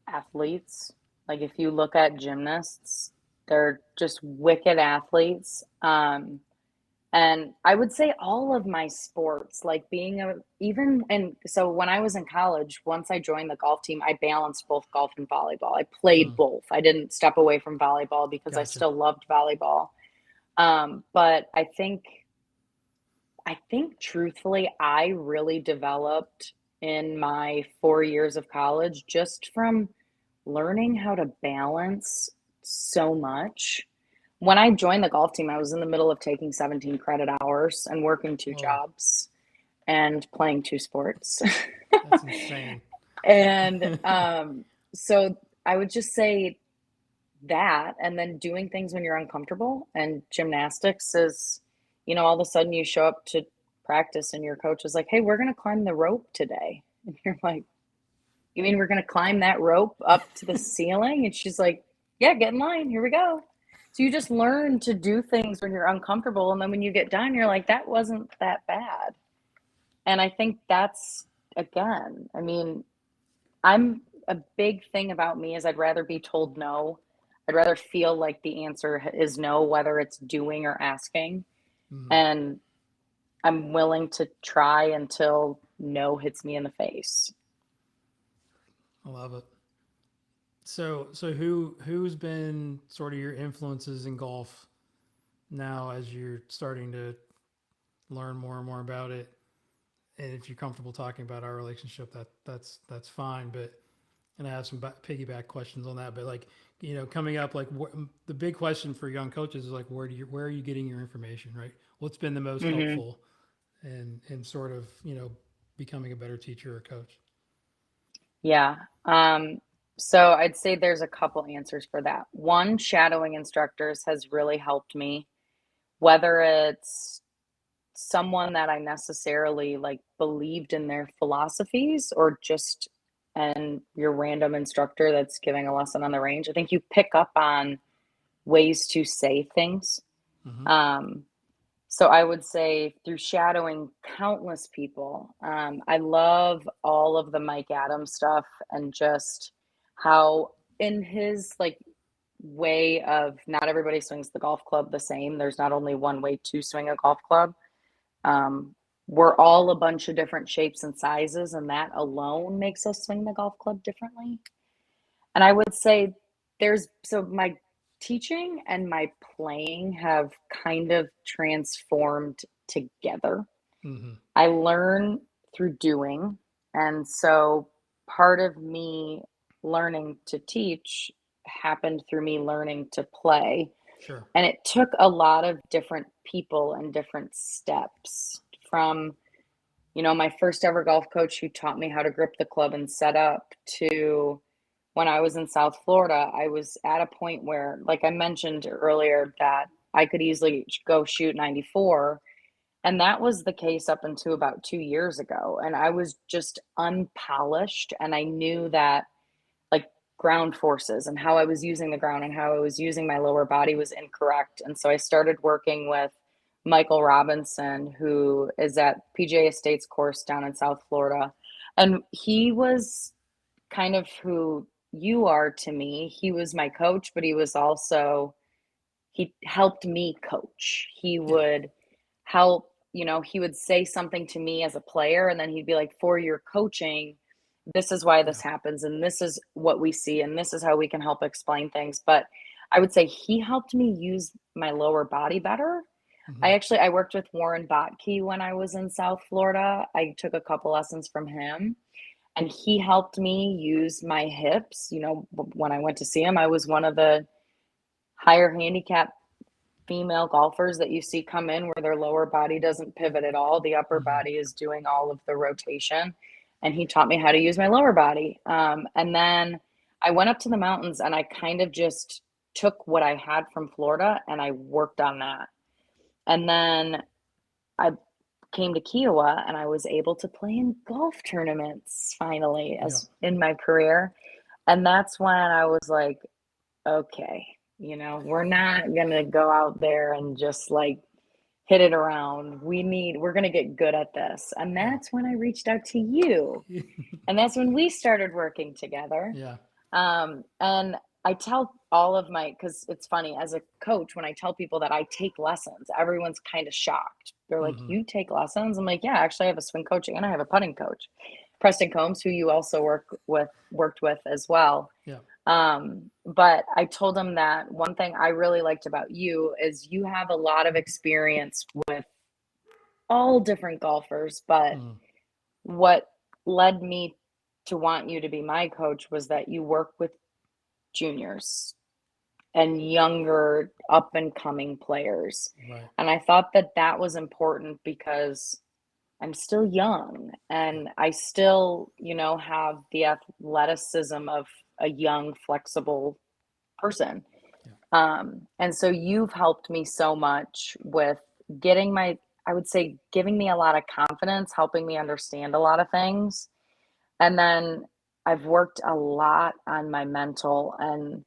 athletes. Like if you look at gymnasts, they're just wicked athletes. And I would say all of my sports, like being a even and so when I was in college, once I joined the golf team, I balanced both golf and volleyball. I played Hmm. both. I didn't step away from volleyball because I Gotcha. still loved volleyball. But I think truthfully, I really developed in my 4 years of college just from learning how to balance so much. When I joined the golf team, I was in the middle of taking 17 credit hours and working two Whoa, jobs and playing two sports. that's insane. And so I would just say that, and then doing things when you're uncomfortable. And gymnastics is, all of a sudden you show up to practice and your coach is like, hey, we're going to climb the rope today. And you're like, you mean we're going to climb that rope up to the ceiling? And she's like, yeah, get in line. Here we go. So you just learn to do things when you're uncomfortable. And then when you get done, you're like, that wasn't that bad. And I think that's, again, I mean, I'm a big thing about me is I'd rather be told no. I'd rather feel like the answer is no, whether it's doing or asking. Mm, And I'm willing to try until no hits me in the face. I love it. So who's been sort of your influences in golf now as you're starting to learn more and more about it? And if you're comfortable talking about our relationship, that's fine. But and I have some piggyback questions on that. But like, coming up, like the big question for young coaches is like, where are you getting your information, right? What's been the most Hmm. helpful, and sort of becoming a better teacher or coach. Yeah. Um, so I'd say there's a couple answers for that. One, shadowing instructors has really helped me, whether it's someone that I necessarily like believed in their philosophies or just and your random instructor that's giving a lesson on the range. I think you pick up on ways to say things. Mm-hmm. Um, so I would say through shadowing countless people, I love all of the Mike Adams stuff and just how in his like way of not everybody swings the golf club the same. There's not only one way to swing a golf club. Um, we're all a bunch of different shapes and sizes, and that alone makes us swing the golf club differently. And I would say so my teaching and my playing have kind of transformed together. Mm-hmm. I learn through doing. And so part of me learning to teach happened through me learning to play. Sure. And it took a lot of different people and different steps from, my first ever golf coach who taught me how to grip the club and set up to when I was in South Florida. I was at a point where, like I mentioned earlier, that I could easily go shoot 94. And that was the case up until about 2 years ago. And I was just unpolished. And I knew that, like, ground forces and how I was using the ground and how I was using my lower body was incorrect. And so I started working with Michael Robinson, who is at PGA Estates course down in South Florida. And he was kind of who you are to me. He was my coach, but he helped me coach. He Yeah. would help, he would say something to me as a player, and then he'd be like, for your coaching, this is why Yeah. this happens, and this is what we see, and this is how we can help explain things. But I would say he helped me use my lower body better. Mm-hmm. I worked with Warren Botke when I was in South Florida. I took a couple lessons from him, and he helped me use my hips. When I went to see him, I was one of the higher handicap female golfers that you see come in where their lower body doesn't pivot at all. The upper Mm-hmm. body is doing all of the rotation. And he taught me how to use my lower body. And then I went up to the mountains and I kind of just took what I had from Florida and I worked on that. And then I came to Kiawah and I was able to play in golf tournaments finally Yeah. as in my career. And that's when I was like, okay, we're not going to go out there and just like hit it around. We're going to get good at this. And Yeah. that's when I reached out to you. And that's when we started working together. Yeah. And I tell all of because it's funny, as a coach, when I tell people that I take lessons, everyone's kind of shocked. They're like, Mm-hmm. you take lessons? I'm like, yeah, actually I have a swing coach and I have a putting coach. Preston Combs, who you also worked with as well. Yeah. But I told him that one thing I really liked about you is you have a lot of experience with all different golfers, but Mm-hmm. what led me to want you to be my coach was that you work with juniors and younger up and coming players. Right. And I thought that that was important because I'm still young Yeah. and I still, have the athleticism of a young, flexible person. Yeah. And so you've helped me so much with I would say, giving me a lot of confidence, helping me understand a lot of things. And then I've worked a lot on my mental, and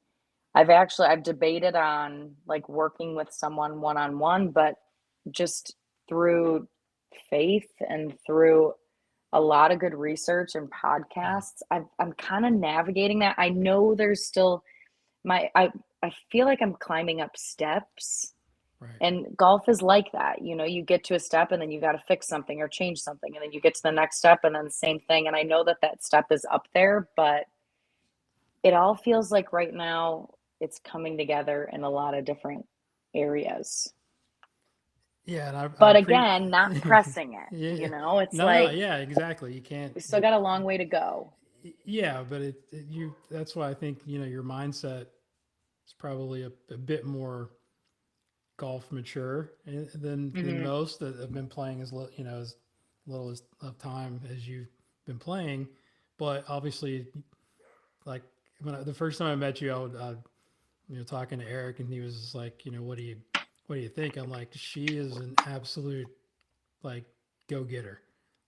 I've debated on like working with someone one on one, but just through faith and through a lot of good research and Yeah. podcasts, I'm kind of navigating that. I know there's still my I feel like I'm climbing up steps, Right. and golf is like that. You get to a step and then you got to fix something or change something, and then you get to the next step and then the same thing. And I know that that step is up there, but it all feels like right now it's coming together in a lot of different areas. Yeah. And I But appreciate. again, not pressing it. Yeah. It's No. No. like Yeah. Exactly. You can't. we still got a long way to go. Yeah. But you. That's why I think your mindset is probably a bit more golf mature than Hmm. most that have been playing as little as of time as you've been playing. But obviously, like the first time I met you, talking to Eric, and he was just like, what do you think? I'm like, she is an absolute like go getter.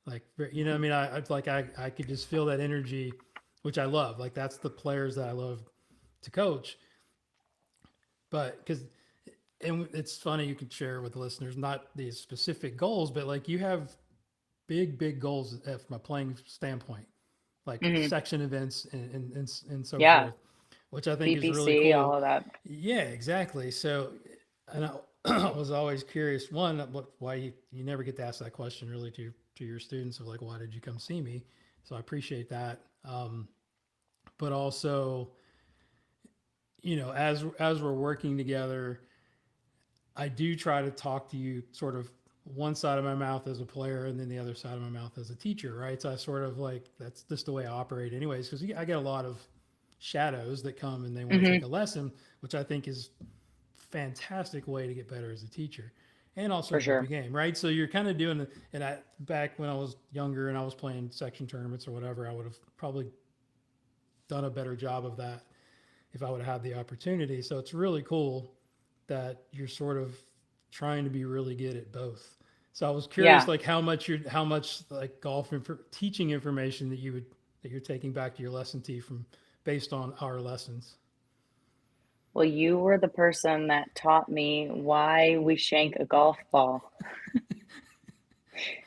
Like, what I mean? I could just feel that energy, which I love. Like that's the players that I love to coach. But because and it's funny, you can share with the listeners not these specific goals, but like you have big goals from a playing standpoint, like Hmm. section events and so Yeah. forth, which I think is really BPC, all cool. of that. Yeah, exactly. So, and I was always curious. One, why you never get to ask that question really to your students of like, why did you come see me? So I appreciate that. But also, as we're working together, I do try to talk to you sort of one side of my mouth as a player and then the other side of my mouth as a teacher, right? So I sort of like that's just the way I operate, anyways, because I get a lot of shadows that come and they want to take Hmm. a lesson, which I think is fantastic way to get better as a teacher and also For to help your sure. game, right? So you're kind of doing the, and I, back when I was younger and I was playing section tournaments or whatever, I would have probably done a better job of that if I would have had the opportunity. So it's really cool that you're sort of trying to be really good at both. So I was curious, Yeah. like how much like teaching information that you would, that you're taking back to your lesson tee from based on our lessons. Well, you were the person that taught me why we shank a golf ball.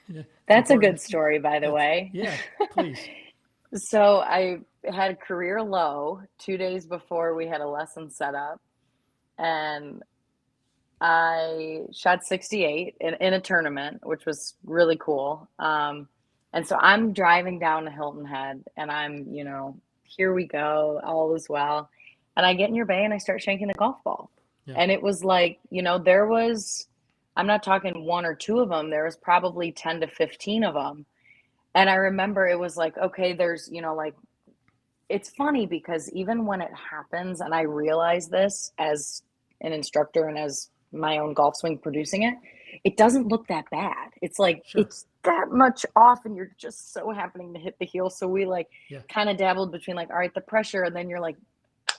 Yeah, it's That's a important. good story, by the That's, way. yeah, please. So I had a career low 2 days before we had a lesson set up, and I shot 68 in a tournament, which was really cool. And so I'm driving down to Hilton Head, and here we go, all is well. And I get in your bay and I start shanking the golf ball. Yeah, And it was like, there was, I'm not talking one or two of them, there was probably 10 to 15 of them. And I remember it was like, okay, there's, like, it's funny because even when it happens, and I realize this as an instructor and as my own golf swing producing it, it doesn't look that bad. It's like sure. it's that much off, and you're just so happening to hit the heel. So we like Yeah, kind of dabbled between like, all right, the pressure, and then you're like,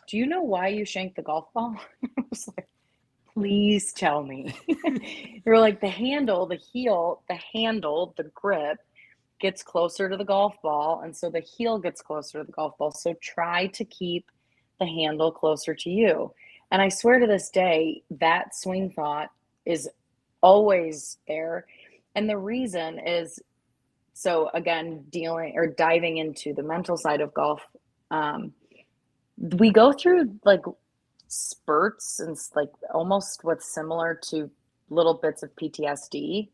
do you know why you shanked the golf ball? I was like, please tell me. You're like the handle, the heel, the handle, the grip gets closer to the golf ball, and so the heel gets closer to the golf ball. So try to keep the handle closer to you. And I swear to this day, that swing thought is always there. And the reason is, so again, dealing or diving into the mental side of golf, um, we go through like spurts and like almost what's similar to little bits of PTSD.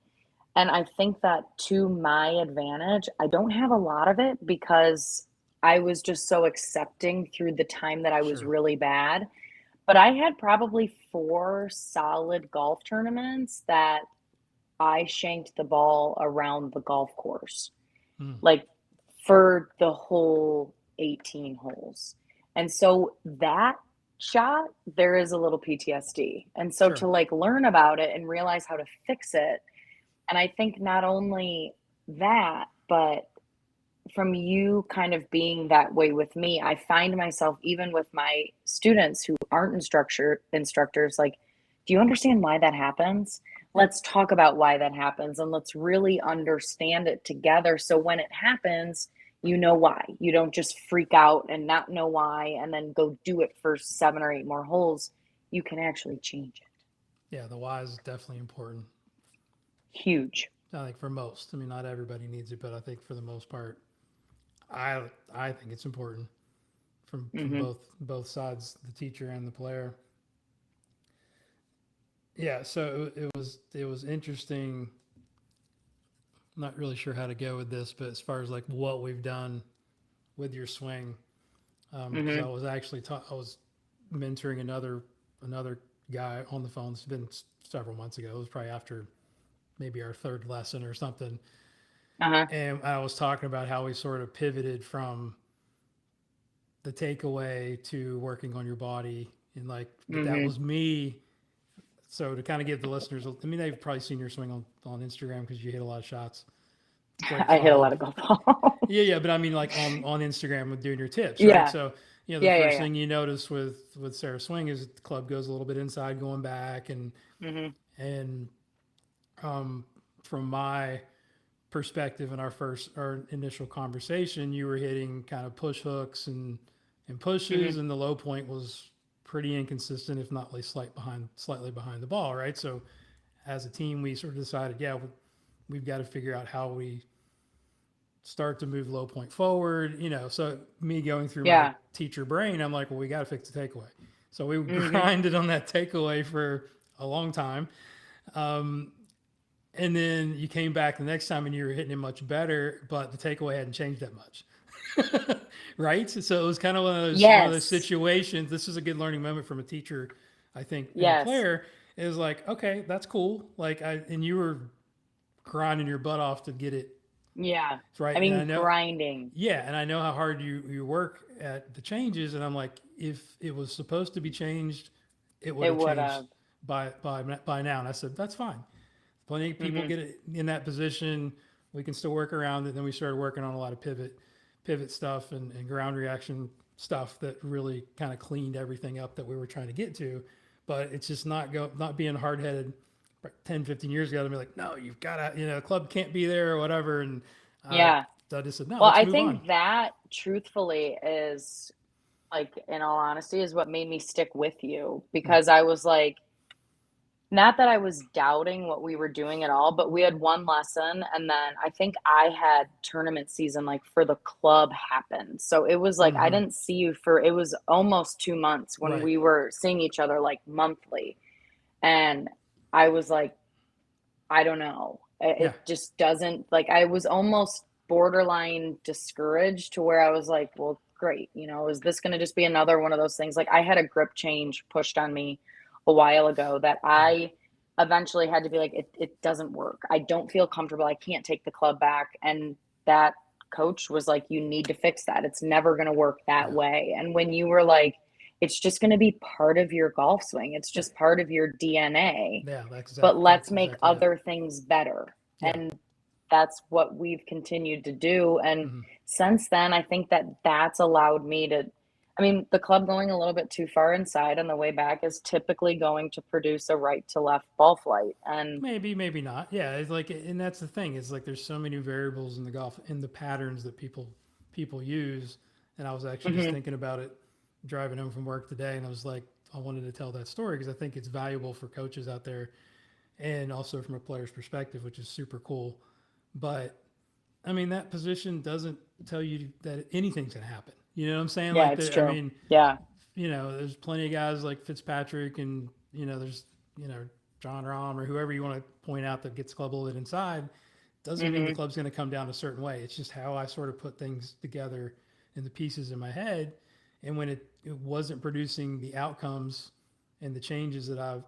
And I think that to my advantage, I don't have a lot of it because I was just so accepting through the time that I was sure. really bad. But I had probably 4 solid golf tournaments that I shanked the ball around the golf course, Mm, like for the whole 18 holes. And so that shot, there is a little PTSD. And so to sure. like learn about it and realize how to fix it, and I think not only that, but from you kind of being that way with me, I find myself even with my students who aren't instructors, like, do you understand why that happens? Yeah, Let's talk about why that happens and let's really understand it together. So when it happens, you know why. You don't just freak out and not know why and then go do it for 7 or 8 more holes. You can actually change it. yeah. The why is definitely important. Huge. I think for most. I mean, not everybody needs it, but I think for the most part, I I think it's important from Hmm. both sides, the teacher and the player. Yeah. So it was interesting. I'm not really sure how to go with this, but as far as like what we've done with your swing, because Hmm. I was actually I was mentoring another guy on the phone. It's been several months ago. It was probably after maybe our third lesson or something. Uh-huh. And I was talking about how we sort of pivoted from the takeaway to working on your body. And like, but that Hmm. was me. So to kind of give the listeners, I mean, they've probably seen your swing on Instagram because you hit a lot of shots. Great I hit a follow. lot of golf balls. Yeah, yeah. But I mean, like on Instagram with doing your tips, right? Yeah. So, the Yeah, first yeah, thing you notice with Sarah's swing is the club goes a little bit inside going back. yeah. Hmm. And um, from my perspective in our initial conversation, you were hitting kind of push hooks and pushes, Hmm. and the low point was pretty inconsistent, if not like slightly behind the ball, right? So as a team, we sort of decided, yeah, we've got to figure out how we start to move low point forward. So me going through my Yeah. teacher brain, I'm like, well, we got to fix the takeaway. So we Hmm. grinded on that takeaway for a long time. Um, and then you came back the next time and you were hitting it much better, but the takeaway hadn't changed that much. Right? So it was kind of one of those Yes. situations. This is a good learning moment from a teacher, I think, and a Yes. player. It was like, okay, that's cool. And you were grinding your butt off to get it Yeah. I right? And I mean, know, grinding. yeah, and I know how hard you work at the changes, and I'm like, if it was supposed to be changed, it would It have would changed have. by now. And I said, that's fine. Plenty of people Hmm. get in that position. We can still work around it. Then we started working on a lot of pivot stuff and ground reaction stuff that really kind of cleaned everything up that we were trying to get to. But it's just not being hard headed 10, 15 years ago to be like, no, you've got to, the club can't be there or whatever. And uh, Yeah. I just said, no, Well, let's I move on. think that truthfully is like, in all honesty, is what made me stick with you Hmm. because I was like, not that I was doubting what we were doing at all, but we had one lesson and then I think I had tournament season like for the club happen. So it was like I Mm-hmm. didn't see you for it was almost 2 months when Right. we were seeing each other like monthly. And I was like, I don't know. Yeah. It just doesn't like I was almost borderline discouraged to where I was like, well, great. Is this going to just be another one of those things? Like I had a grip change pushed on me a while ago that Yeah. I eventually had to be like, it doesn't work. I don't feel comfortable. I can't take the club back. And that coach was like, you need to fix that. It's never going to work that Yeah. way. And when you were like, it's just going to be part of your golf swing, it's Yeah. just part of your DNA, Yeah. but let's That's make exactly it. other things better. Yeah. And that's what we've continued to do. And Mm-hmm. since then, I think that that's allowed me to, I mean, the club going a little bit too far inside on the way back is typically going to produce a right to left ball flight. And Maybe, maybe not. Yeah, it's like, and that's the thing. It's like there's so many variables in the golf in the patterns that people use. And I was actually just mhm, thinking about it driving home from work today, and I was like, I wanted to tell that story because I think it's valuable for coaches out there, and also from a player's perspective, which is super cool. But I mean, that position doesn't tell you that anything's going to happen. You know what I'm saying? yeah, Like, it's I true. mean, Yeah. there's plenty of guys like Fitzpatrick, and there's John Rahm or whoever you want to point out that gets club loaded inside. Doesn't mean the Hmm. club's going to come down a certain way. It's just how I sort of put things together in the pieces in my head. And when it wasn't producing the outcomes and the changes that I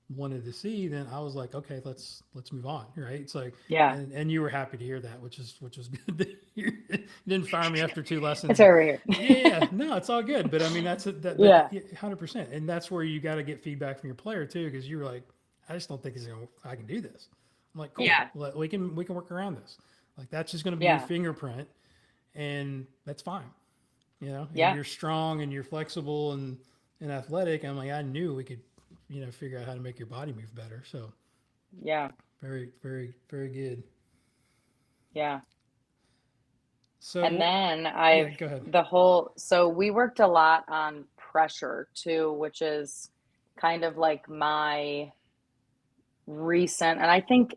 wanted to see, then I was like, okay, let's move on, right? It's like, Yeah. and you were happy to hear that, which was good to hear. You didn't fire me after two That's lessons. why we're here. Yeah, no, it's all good. But I mean, that's it. That Yeah. 100%, and that's where you got to get feedback from your player too, because you were like, I just don't think I can do this. I'm like, cool. Yeah. We can work around this. Like that's just going to be your Yeah. fingerprint, and that's fine. And Yeah. you're strong and you're flexible and athletic. I'm like, I knew we could, figure out how to make your body move better. So Yeah. very, very, very good. Yeah. So And what? then Yeah, I've go ahead. so we worked a lot on pressure too, which is kind of like my recent, and I think,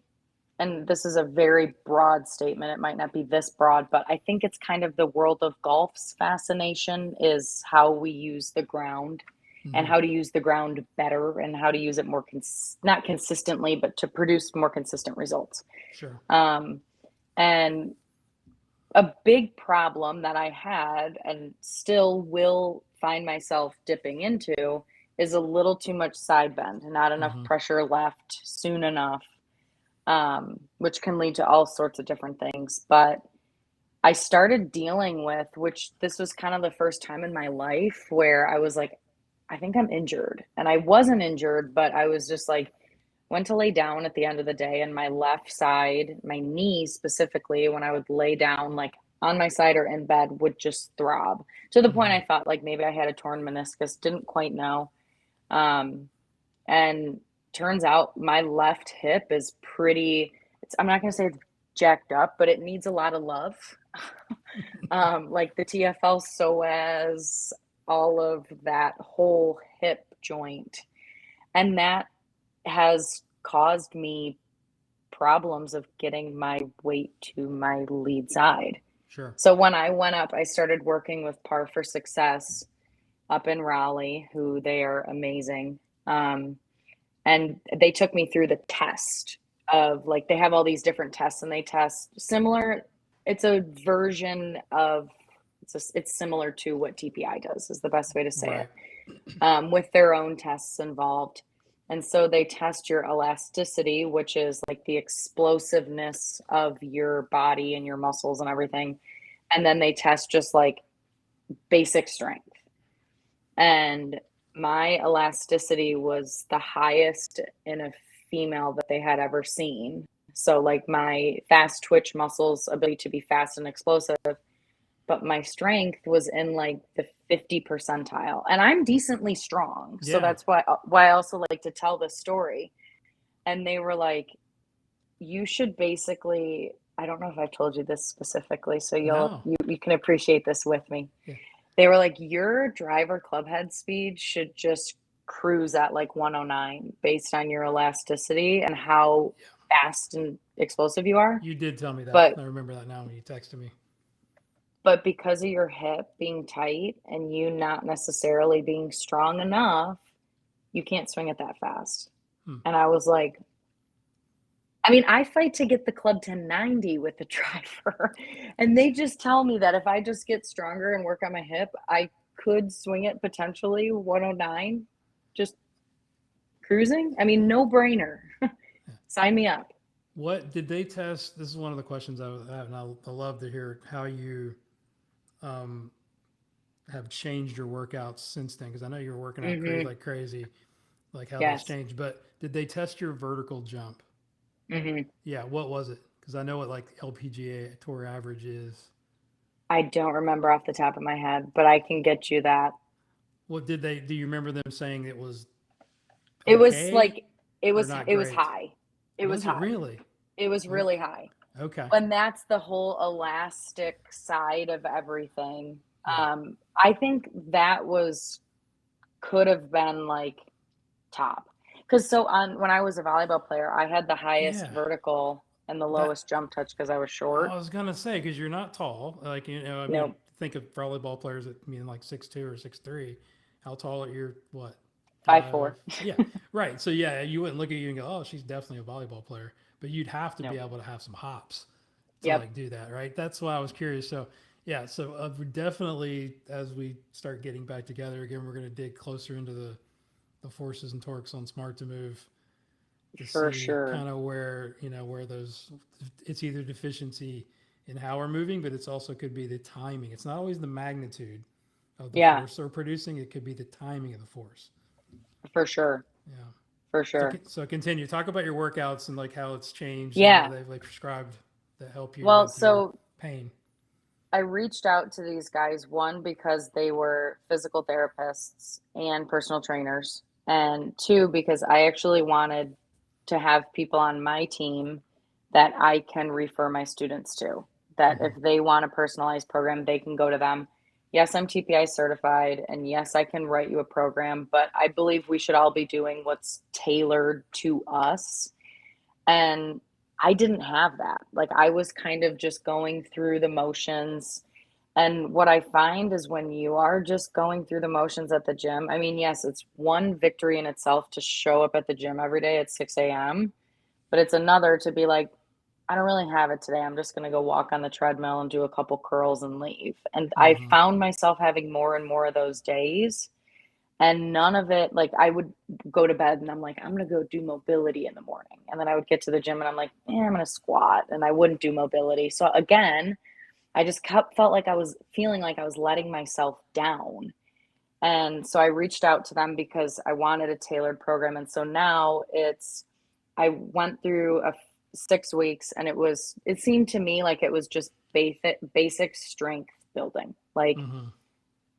and this is a very broad statement, it might not be this broad, but I think it's kind of the world of golf's fascination is how we use the ground and Hmm. how to use the ground better and how to use it more, not consistently, but to produce more consistent results. Sure. Um, and a big problem that I had and still will find myself dipping into is a little too much side bend, not enough Hmm. pressure left soon enough, which can lead to all sorts of different things. But I started dealing with, which this was kind of the first time in my life where I was like, I think I'm injured. And I wasn't injured, but I was just like, went to lay down at the end of the day, and my left side, my knee specifically, when I would lay down, like on my side or in bed, would just throb to the point Hmm. I thought like maybe I had a torn meniscus, didn't quite know. Um, and turns out my left hip is pretty, I'm not going to say it's jacked up, but it needs a lot of love. Like the TFL psoas, all of that whole hip joint. And that has caused me problems of getting my weight to my lead side. Sure. So when I went up, I started working with Par for Success up in Raleigh, who they are amazing. And they took me through the test of like, they have all these different tests and they test similar. It's a version of, it's similar to what TPI does, is the best way to say Right. it, with their own tests involved. And so they test your elasticity, which is like the explosiveness of your body and your muscles and everything. And then they test just like basic strength. And my elasticity was the highest in a female that they had ever seen. So, like my fast twitch muscles, ability to be fast and explosive, but my strength was in like the 50 percentile. And I'm decently strong. So Yeah. that's why I also like to tell this story. And they were like, you should basically, I don't know if I've told you this specifically, so No. you can appreciate this with me. Yeah. They were like, your driver club head speed should just cruise at like 109 based on your elasticity and how Yeah. fast and explosive you are. You did tell me that. But I remember that now when you texted me. but because of your hip being tight and you not necessarily being strong enough, you can't swing it that fast. Hmm. And I was like, I mean, I fight to get the club to 90 with the driver. And they just tell me that if I just get stronger and work on my hip, I could swing it potentially 109, just cruising. I mean, no brainer. Sign me up. What did they test? This is one of the questions I have, and I love to hear how you um, have changed your workouts since then. Because I know you were working out Hmm. like crazy, like how that's Yes. changed. But did they test your vertical jump? Hmm. Yeah, what was it? Because I know what like LPGA tour average is. I don't remember off the top of my head, but I can get you that. What did they? Do you remember them saying it was It was okay like or not it was great? high. It was Was it high. really? It was Oh, really high. okay. And that's the whole elastic side of everything. Yeah. I think that was could have been like top. Because so on when I was a volleyball player, I had the highest Yeah. vertical and the That lowest jump touch because I was I short. was gonna say because you're not tall. Like I mean, No, think of volleyball players that mean like 6'2" or 6'3". How tall are you? What? 5'4". Yeah, right. So yeah, you wouldn't look at you and go, "Oh, she's definitely a volleyball player." But you'd have to be No. able to have some hops to Yep. like do that, right? That's why I was curious. So yeah, so we definitely as we start getting back together again, we're gonna dig closer into the forces and torques on smart to move to For see sure. kind of where where those it's either deficiency in how we're moving, but it's also could be the timing. It's not always the magnitude of the Yeah, force they're producing; it could be the timing of the force. for sure. Yeah. For So sure. so continue. Talk about your workouts and like how it's changed and what Yeah. they've like prescribed that help you Well, with your so pain. I reached out to these guys, one, because they were physical therapists and personal trainers, and two, because I actually wanted to have people on my team that I can refer my students to. That Mm-hmm. if they want a personalized program, they can go to them. Yes, I'm TPI certified, and yes, I can write you a program, but I believe we should all be doing what's tailored to us. And I didn't have that. Like I was kind of just going through the motions. And what I find is when you are just going through the motions at the gym, I mean, yes, it's one victory in itself to show up at the gym every day at 6 a.m., but it's another to be like, I don't really have it today. I'm just going to go walk on the treadmill and do a couple curls and leave. And I Mm-hmm. found myself having more and more of those days. And none of it, like I would go to bed and I'm like, I'm gonna go do mobility in the morning. And then I would get to the gym and I'm like, I'm gonna squat, and I wouldn't do mobility. So again, I just kept felt like I was feeling like I was letting myself down. And so I reached out to them because I wanted a tailored program. And so now I went through 6 weeks, and it seemed to me like it was just basic strength building. Like Mm-hmm.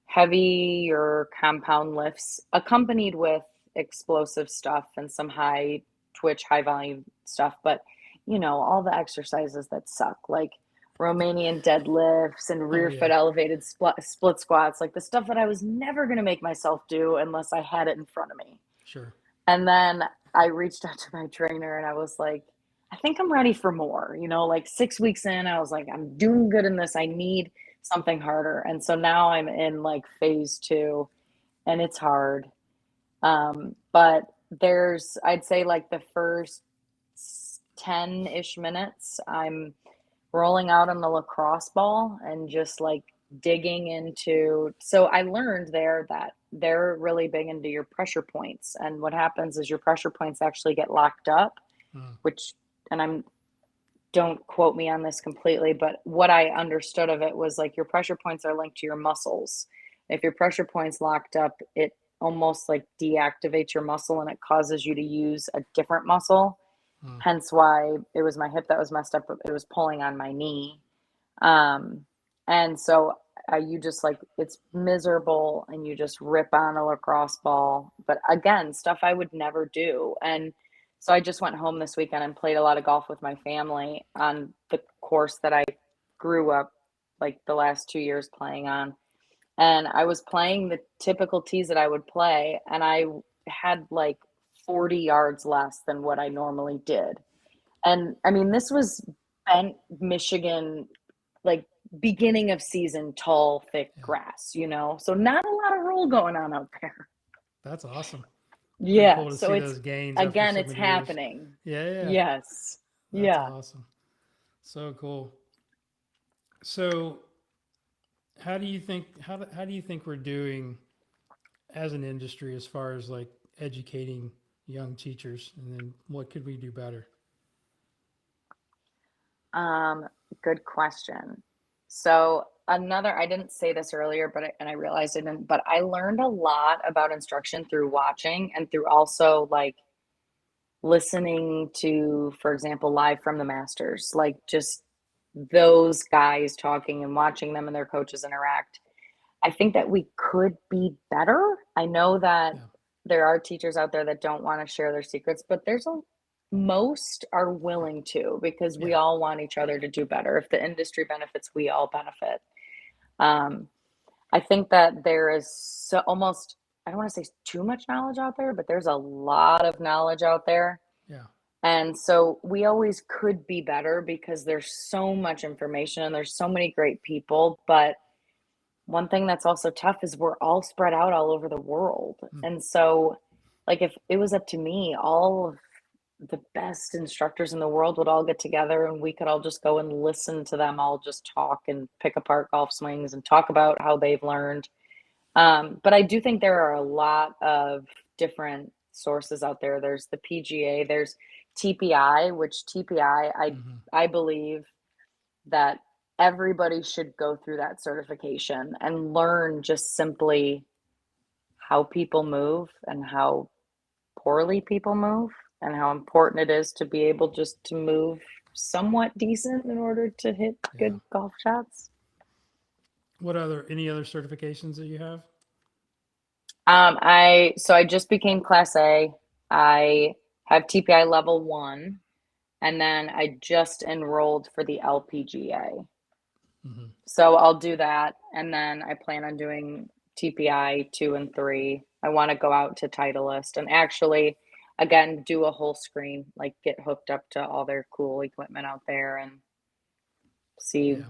heavy or compound lifts accompanied with explosive stuff and some high twitch, high volume stuff. But, all the exercises that suck, like Romanian deadlifts and Oh rear yeah. foot elevated split squats, like the stuff that I was never going to make myself do unless I had it in front of me. Sure. And then I reached out to my trainer and I was like, I think I'm ready for more. Like 6 weeks in, I was like, I'm doing good in this. I need something harder. And so now I'm in like phase two, and it's hard. But I'd say like the first 10-ish minutes, I'm rolling out on the lacrosse ball and just like digging into, so I learned there that they're really big into your pressure points. And what happens is your pressure points actually get locked up, Mm, which, and I'm, don't quote me on this completely, but what I understood of it was like your pressure points are linked to your muscles. If your pressure points locked up, it almost like deactivates your muscle and it causes you to use a different muscle. mm, Hence why it was my hip that was messed up. It was pulling on my knee. Um, and so you just like, it's miserable and you just rip on a lacrosse ball. But again, stuff I would never do. And so I just went home this weekend and played a lot of golf with my family on the course that I grew up like the last 2 years playing on. And I was playing the typical tees that I would play, and I had like 40 yards less than what I normally did. And I mean, this was bent Michigan, like beginning of season, tall, thick yeah, grass, you know? So not a lot of roll going on out there. that's awesome. Pretty Yeah. cool to So see it's, those gains after again, so it's many years. happening. Yeah, yeah, yeah. Yes. That's Yeah. awesome. So cool. So, how do you think we're doing as an industry as far as like educating young teachers, and then what could we do better? Um, Good question. So another, I didn't say this earlier, but and I realized I didn't, but I learned a lot about instruction through watching and through also like listening to, for example, live from the masters, like just those guys talking and watching them and their coaches interact. I think that we could be better. I know that Yeah, there are teachers out there that don't want to share their secrets, but there's a most are willing to because we yeah, all want each other to do better. If the industry benefits, we all benefit. Um, I think that there is so almost, I don't want to say too much knowledge out there, but there's a lot of knowledge out there. yeah, And so we always could be better because there's so much information and there's so many great people. But one thing that's also tough is we're all spread out all over the world. mm, And so, like, if it was up to me, all of the best instructors in the world would all get together and we could all just go and listen to them all just talk and pick apart golf swings and talk about how they've learned. But I do think there are a lot of different sources out there. There's the PGA, there's TPI, which TPI, mm-hmm. I believe that everybody should go through that certification and learn just simply how people move and how poorly people move and how important it is to be able just to move somewhat decent in order to hit Yeah. good golf shots. What other any other certifications that you have? I just became Class A. I have TPI level 1, and then I just enrolled for the LPGA. Mm-hmm. So I'll do that, and then I plan on doing TPI 2 and 3. I want to go out to Titleist and actually, again, do a whole screen, like get hooked up to all their cool equipment out there and see Yeah,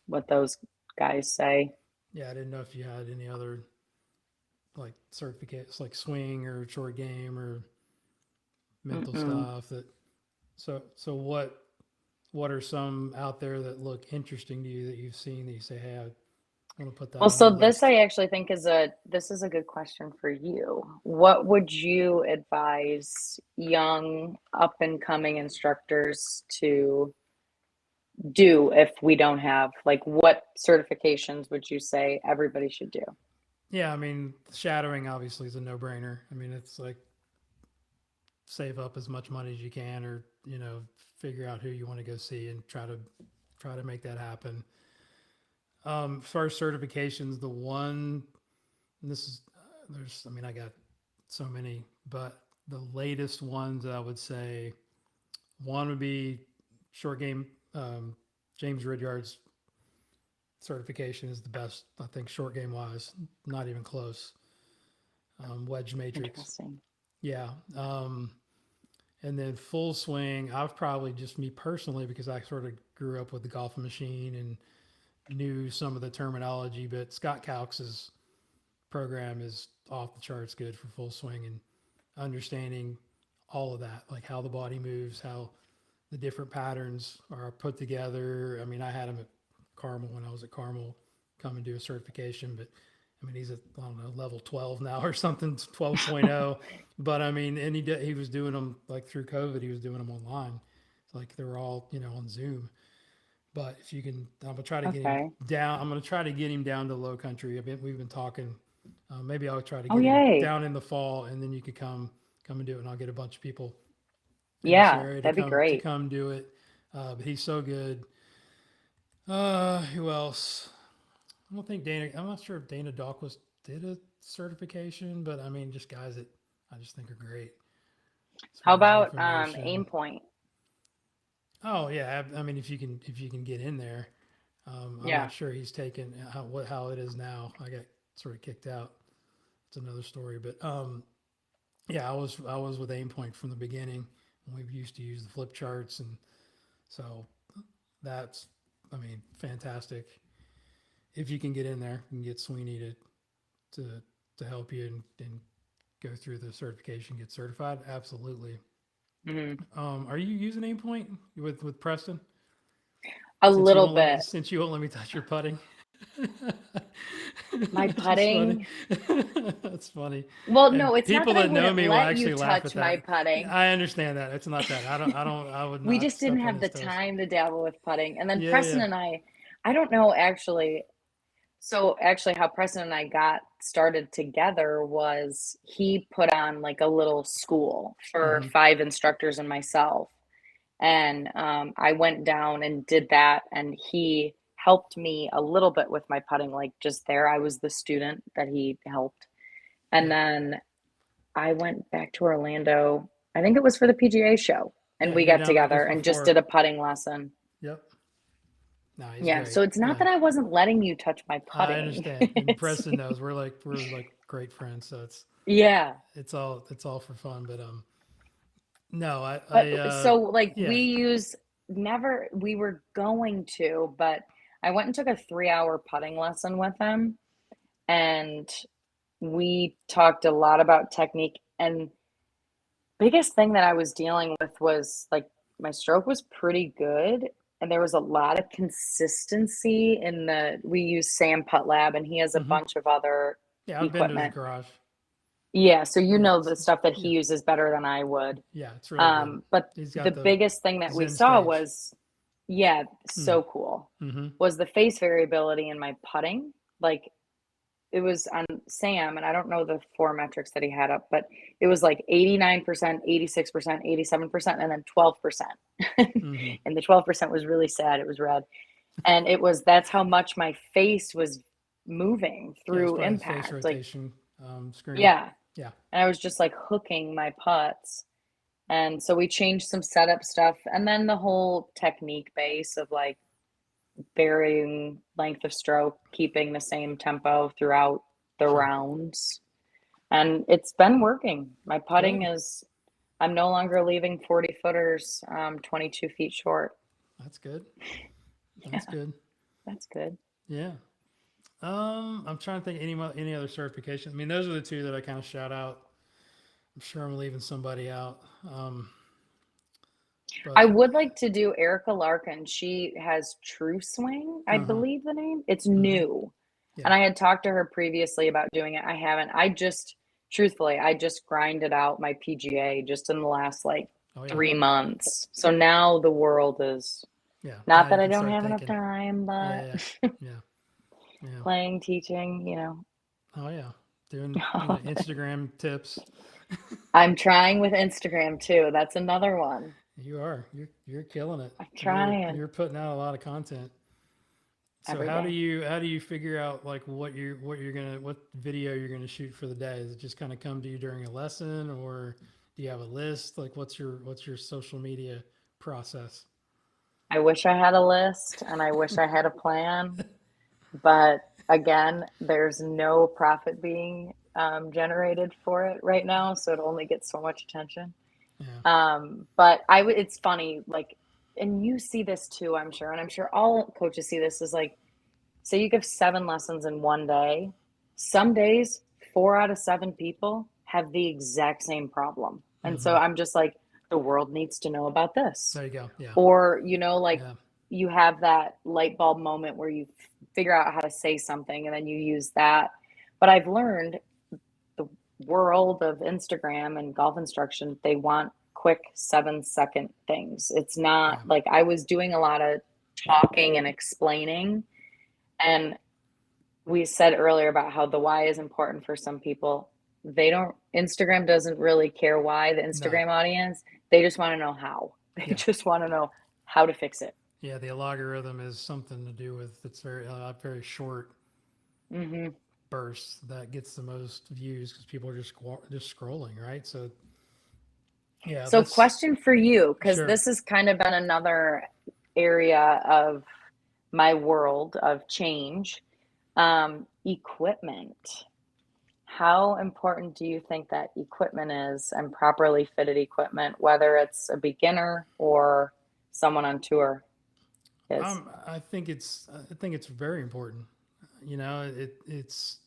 what those guys say. yeah. I didn't know if you had any other like certificates, like swing or short game or mental Mm-mm. stuff. That so what are some out there that look interesting to you that you've seen that you say, hey, I want to put that Well, on my so this list? I actually think is a good question for you. What would you advise young up and coming instructors to do if we don't have, like, what certifications would you say everybody should do? Yeah, I mean, shadowing obviously is a no brainer. I mean, it's like save up as much money as you can, or figure out who you want to go see and try to make that happen. First certifications, the one, and this is there's, I mean, I got so many, but the latest ones I would say one would be short game. James Ridyard's certification is the best, I think, short game wise, not even close. Wedge matrix, Interesting. yeah. And then full swing, I've probably just me personally because I sort of grew up with the golf machine and knew some of the terminology, but Scott Calx's program is off the charts good for full swing and understanding all of that, like how the body moves, how the different patterns are put together. I mean, I had him at Carmel when I was at Carmel come and do a certification. But I mean, he's at, I don't know, level 12 now or something, 12.0. But I mean, and he was doing them like through COVID, he was doing them online. Like they were all, on Zoom. But if you can, I'm gonna try to get him Okay. down. I'm gonna try to get him down to Low Country. We've been talking. Maybe I'll try to Oh, get him yay. down in the fall, and then you could come and do it, and I'll get a bunch of people in this Yeah, area that'd be to great. come do it. But he's so good. Who else? I don't think Dana. I'm not sure if Dana Dahlquist did a certification, but I mean, just guys that I just think are great as How far as about information. aim point? Oh yeah, I mean, if you can get in there, I'm Yeah. not sure he's taken how it is now. I got sort of kicked out. It's another story, but yeah, I was with Aimpoint from the beginning, and we used to use the flip charts, and so that's, I mean, fantastic. If you can get in there, you can get Sweeney to to help you and go through the certification, get certified. Absolutely. Hmm. Are you using Aimpoint with Preston? A Since you little won't let me bit. since you won't let me touch your putting. My Which is funny. putting. That's funny. Well, And no, it's not people that I that know wouldn't me will let you actually laugh at touch my that. putting. I understand that. It's not that. I would We not just didn't step on have his the toes. time to dabble with putting. And then Yeah, Preston yeah. and I don't know actually. So actually how Preston and I got started together was he put on like a little school for Mm-hmm. 5 instructors and myself. And I went down and did that, and he helped me a little bit with my putting, like just there. I was the student that he helped. And Yep. then I went back to Orlando. I think it was for the PGA show, and Yeah, we you were got down there together just and just before. did a putting lesson. Yep. No, he's Yeah, great. so it's not Yeah. that I wasn't letting you touch my I putting. understand. And It's Preston knows we're like great friends, so yeah. it's all for fun. But no, But so like yeah. we were going to, but I went and took a 3-hour putting lesson with him, and we talked a lot about technique. And biggest thing that I was dealing with was like my stroke was pretty good, and there was a lot of consistency in the we use Sam Putt Lab, and he has a Mm-hmm. bunch of other Yeah, I've been to his equipment. garage. Yeah, so you Yeah, know the stuff that he yeah, uses better than I would. yeah. It's really good. But He's the got the biggest thing that we Zen saw stage. was, yeah, Mm. so cool, Mm-hmm. was the face variability in my putting. Like it was on Sam, and I don't know the 4 metrics that he had up, but it was like 89%, 86%, 87%, and then 12%. Mm-hmm. And the 12% was really sad. It was red. And that's how much my face was moving Yeah, it's through probably the face impact. Like, rotation screen. yeah. Yeah. And I was just like hooking my putts. And so we changed some setup stuff, and then the whole technique base of like varying length of stroke, keeping the same tempo throughout the Sure. rounds. And it's been working. My putting Good. is, I'm no longer leaving 40 footers 22 feet short. That's good. That's Yeah, good. that's good. Yeah. I'm trying to think any other certification. I mean, those are the two that I kind of shout out. I'm sure I'm leaving somebody out. I But would like to do Erica Larkin. She has True Swing, I uh-huh. believe the name. It's Mm-hmm. new. Yeah. And I had talked to her previously about doing it. I haven't. Truthfully, I just grinded out my PGA just in the last like Oh yeah. 3 months. So now the world is Yeah. Now not you that I can don't start have enough thinking. time, but Yeah. Yeah. Yeah. Yeah. playing, teaching. Oh yeah. Doing Instagram tips. I'm trying with Instagram too. That's another one. You are. You're killing it. I'm You're trying you're putting out a lot of content. So every how do day. you figure out like what video you're gonna shoot for the day? Does it just kind of come to you during a lesson, or do you have a list? Like what's your social media process? I wish I had a list and I wish I had a plan. But again, there's no profit being generated for it right now, so it only gets so much attention. Yeah. But it's funny, like, and you see this too, I'm sure, and I'm sure all coaches see this is like, say you give 7 lessons in one day. Some days, 4 out of 7 people have the exact same problem, and so Mm-hmm. I'm just like, the world needs to know about this. There you go. Yeah. Or like Yeah. you have that light bulb moment where you figure out how to say something and then you use that. But I've learned the world of Instagram and golf instruction, they want quick 7-second things. It's not Yeah. like I was doing a lot of talking and explaining. And we said earlier about how the why is important for some people. Instagram doesn't really care why, the No. Instagram audience. They just want to know how. They Yeah. just want to know how to fix it. Yeah. The algorithm is something to do with it's very short Hmm. bursts that gets the most views because people are just scrolling, right? So yeah, So, that's question for you, because sure. this has kind of been another area of my world of change. Equipment. How important do you think that equipment is and properly fitted equipment, whether it's a beginner or someone on tour is? I think it's very important. You know, it's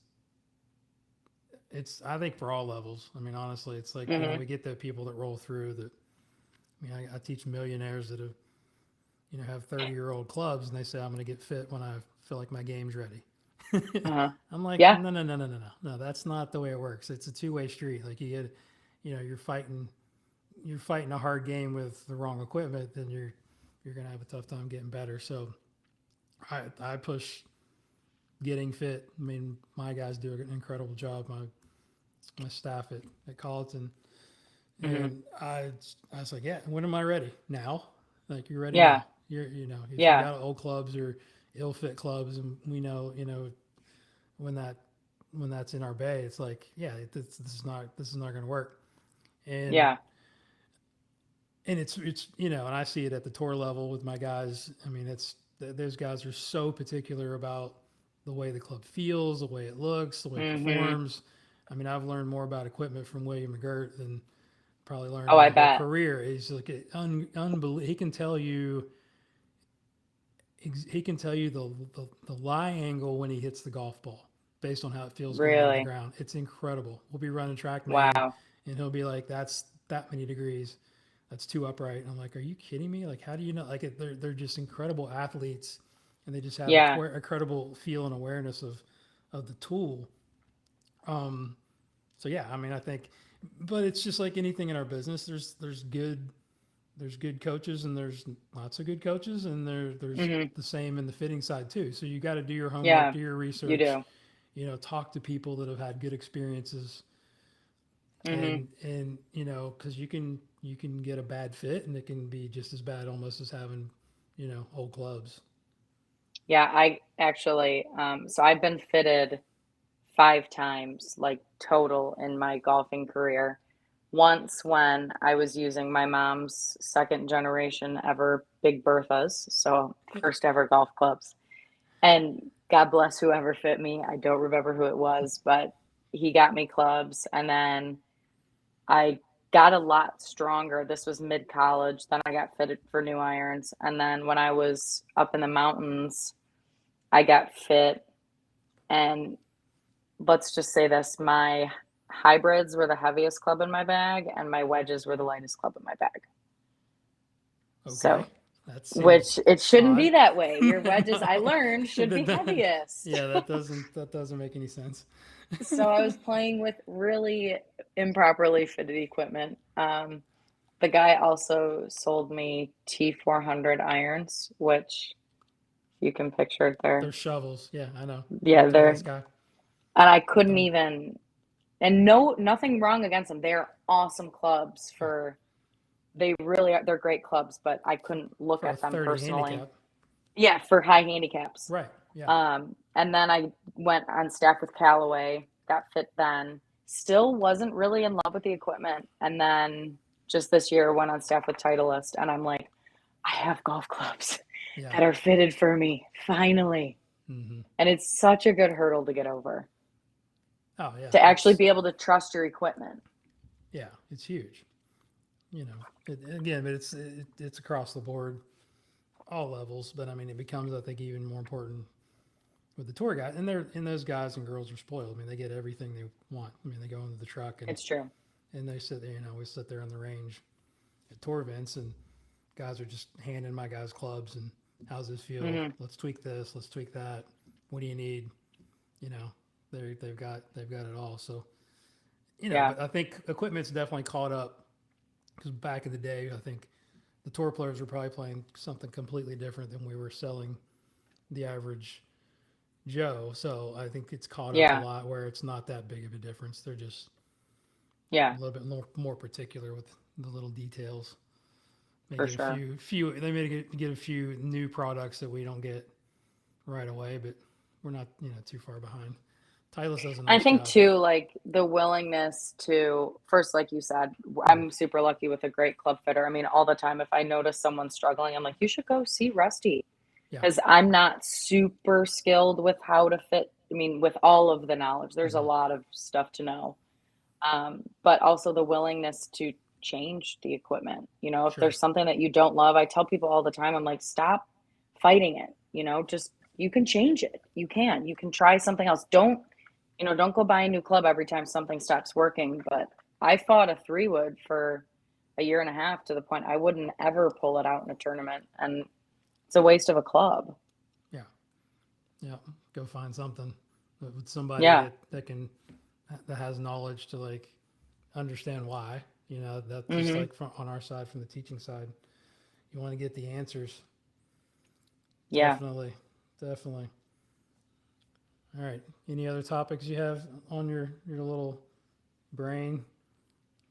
I think for all levels. I mean, honestly, it's like Hmm. we get the people that roll through that. I mean, I teach millionaires that have 30-year-old clubs, and they say I'm going to get fit when I feel like my game's ready. Uh-huh. I'm like, Yeah. no, no, no, no, no, no, no. That's not the way it works. It's a two-way street. Like you get, you're fighting a hard game with the wrong equipment, then you're gonna have a tough time getting better. So I push getting fit. I mean, my guys do an incredible job. My staff at Colleton, Hmm. and I was like, yeah, when am I ready? Now, like you're ready Yeah. now. If you Yeah. got old clubs or ill fit clubs, and we know when that when that's in our bay, it's like, yeah, this is not going to work. And Yeah. and I see it at the tour level with my guys. I mean, those guys are so particular about the way the club feels, the way it looks, the way it Hmm. performs. I mean, I've learned more about equipment from William McGirt than probably learned Oh, in I my whole bet. career. He's like unbelievable. He can tell you the lie angle when he hits the golf ball based on how it feels going into the Really. ground. It's incredible. We'll be running TrackMan, Wow. and he'll be like, "That's that many degrees. That's too upright." And I'm like, "Are you kidding me? Like, how do you know?" Like, they're just incredible athletes, and they just have Yeah. incredible feel and awareness of the tool. Um, so yeah, I mean, I think, but it's just like anything in our business. There's good coaches and there's not so good coaches, and there's Hmm. the same in the fitting side too. So you got to do your homework, Yeah. do your You research, do. talk to people that have had good experiences, Hmm. and because you can get a bad fit, and it can be just as bad almost as having old clubs. Yeah. I actually, so I've been fitted 5 times, like total in my golfing career. Once when I was using my mom's second generation ever Big Berthas, so first ever golf clubs. And God bless whoever fit me. I don't remember who it was, but he got me clubs. And then I got a lot stronger. This was mid college. Then I got fitted for new irons. And then when I was up in the mountains, I got fit. And let's just say this, my hybrids were the heaviest club in my bag, and my wedges were the lightest club in my bag. Okay, So, that seems which it shouldn't be odd. that way. Your wedges, I No, learned, should be heaviest. yeah, that doesn't make any sense. So I was playing with really improperly fitted equipment. The guy also sold me T400 irons, which you can picture They're there. shovels. Yeah, I know. Yeah, Talked to a they're, nice guy. and I Got couldn't them. even, and no, nothing wrong against them. They're awesome clubs Yeah, they really are, they're great clubs, but I for couldn't look for a at them 30 personally. handicap. Yeah, for high handicaps. Right. Yeah. And then I went on staff with Callaway, got fit then, still wasn't really in love with the equipment. And then just this year went on staff with Titleist, and I'm like, I have golf clubs Yeah. that are fitted for me, finally. Hmm. And it's such a good hurdle to get over, Oh yeah. to actually It's be able to trust your equipment. yeah. It's huge. Again, but it's across the board, all levels. But I mean, it becomes, I think, even more important with the tour guys, and those guys and girls are spoiled. I mean, they get everything they want. I mean, they go into the truck and It's true. and they sit there. We sit there on the range at tour events, and guys are just handing my guys clubs and how's this feel? Hmm. Let's tweak this. Let's tweak that. what do you need? You know, they've got it all. So, Yeah. but I think equipment's definitely caught up because back in the day, I think the tour players were probably playing something completely different than we were selling the average Joe. So I think it's caught up a Yeah. lot where it's not that big of a difference. They're just Yeah. a little bit more particular with the little details. They For get a sure. few. They may get a few new products that we don't get right away, but we're not too far behind. Titleist does a I nice think job. too, like the willingness to first, like you said, Mm. I'm super lucky with a great club fitter. I mean, all the time, if I notice someone struggling, I'm like, you should go see Rusty Yeah. because I'm not super skilled with how to fit. I mean, with all of the knowledge, there's a Mm-hmm. lot of stuff to know. But also the willingness to change the equipment. If Sure. there's something that you don't love, I tell people all the time, I'm like, stop fighting it. Just you can change it. You can try something else. Don't go buy a new club every time something stops working. But I fought a 3-wood for a year and a half to the point I wouldn't ever pull it out in a tournament. And it's a waste of a club. Yeah. Yeah. Go find something with somebody Yeah. that has knowledge to like understand why. That just Hmm. like on our side, from the teaching side, you want to get the answers. Yeah. Definitely. Definitely. All right. Any other topics you have on your little brain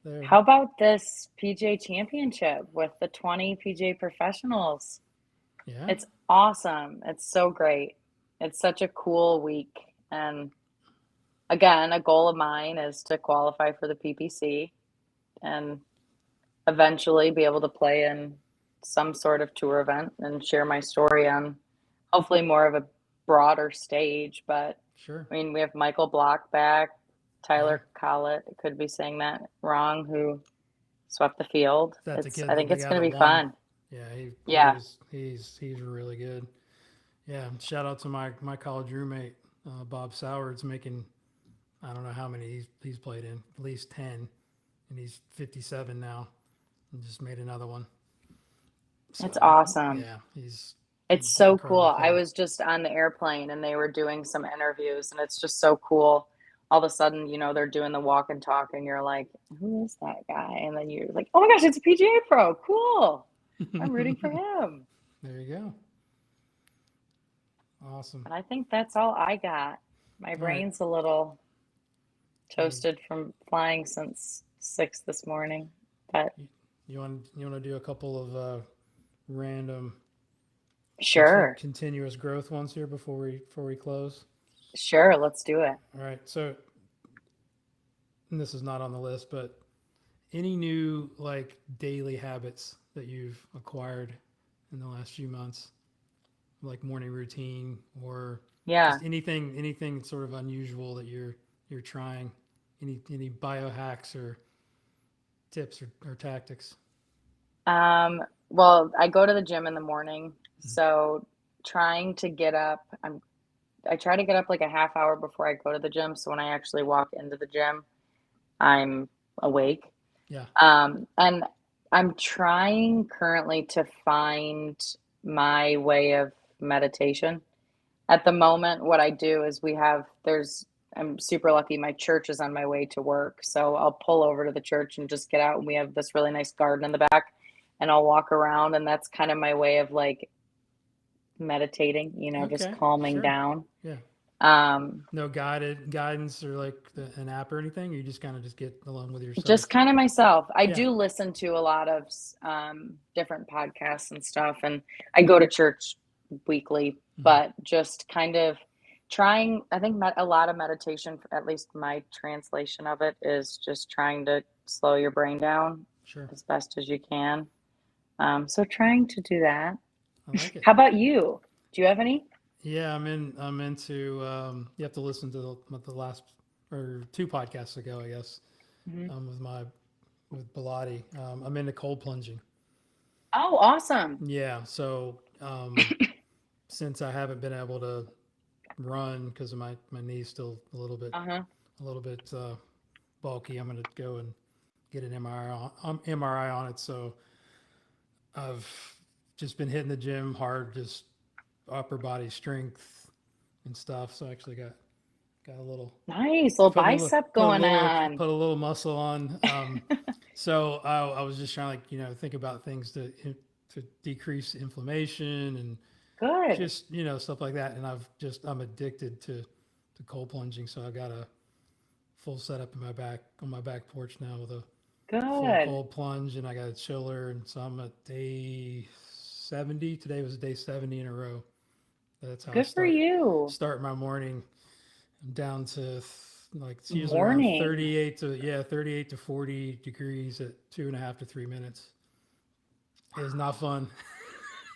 there? How about this PGA championship with the 20 PGA professionals? Yeah. It's awesome. It's so great. It's such a cool week. And again, a goal of mine is to qualify for the PPC and eventually be able to play in some sort of tour event and share my story on hopefully more of a broader stage. But Sure. I mean, we have Michael Block back, Yeah. Tyler Collett, I could be saying that wrong, who swept the field. That's the It's kid, I think the it's guy going that to be won. fun. Yeah. Yeah. He's really good. Yeah. Shout out to my college roommate, Bob Soward's making, I don't know how many he's played in, at least 10, and he's 57 now, and just made another one. It's So awesome. yeah, he's It's an so cool. incredible I player. was just on the airplane and they were doing some interviews, and it's just so cool. All of a sudden, they're doing the walk and talk, and you're like, who is that guy? And then you're like, oh my gosh, it's a PGA pro. Cool. I'm rooting for him. There you go. Awesome. And I think that's all I got. My All right. brain's a little You, toasted from flying since 6 this morning. But you want to do a couple of random sure, continuous growth ones here before we close? sure, let's do it. All right. So, and this is not on the list, but any new like daily habits that you've acquired in the last few months, like morning routine or Yeah. just anything sort of unusual that you're trying? Any biohacks or tips or tactics? Well, I go to the gym in the morning, so trying to get up, I try to get up like a half hour before I go to the gym, so when I actually walk into the gym, I'm awake. Yeah. And I'm trying currently to find my way of meditation. At the moment, what I do is I'm super lucky. My church is on my way to work. So I'll pull over to the church and just get out. And we have this really nice garden in the back, and I'll walk around. And that's kind of my way of like meditating, just Okay. calming Sure. down. Yeah. Um, No guided guidance or like an app or anything. You just kind of just get along with just yourself. kind of myself. I Yeah. do listen to a lot of different podcasts and stuff, and I go to church weekly, Mm-hmm. but just kind of trying. I think a lot of meditation, at least my translation of it, is just trying to slow your brain down Sure. as best as you can. So trying to do that. I like it. How about you? Do you have any? Yeah, I'm into. You have to listen to the last or two podcasts ago, I guess. Mhm. With Bilotti. I'm into cold plunging. Oh, awesome. Yeah. So since I haven't been able to run because of my knee's still Uh-huh. a little bit bulky, I'm going to go and get an MRI on it. So I've just been hitting the gym hard, just upper body strength, and stuff. So I actually got a little Nice little bicep going on. put a little muscle on. So I was just trying to like think about things to decrease inflammation and Good. just stuff like that. And I'm addicted to cold plunging. So I got a full setup in my back on my back porch now with a full Good. cold plunge, and I got a chiller, and so I'm at day 70. Today was day 70 in a row. That's how I Good for you. start my morning. I'm down to like it's usually around Morning. 38 to 40 degrees at 2.5 to 3 minutes. It's not fun.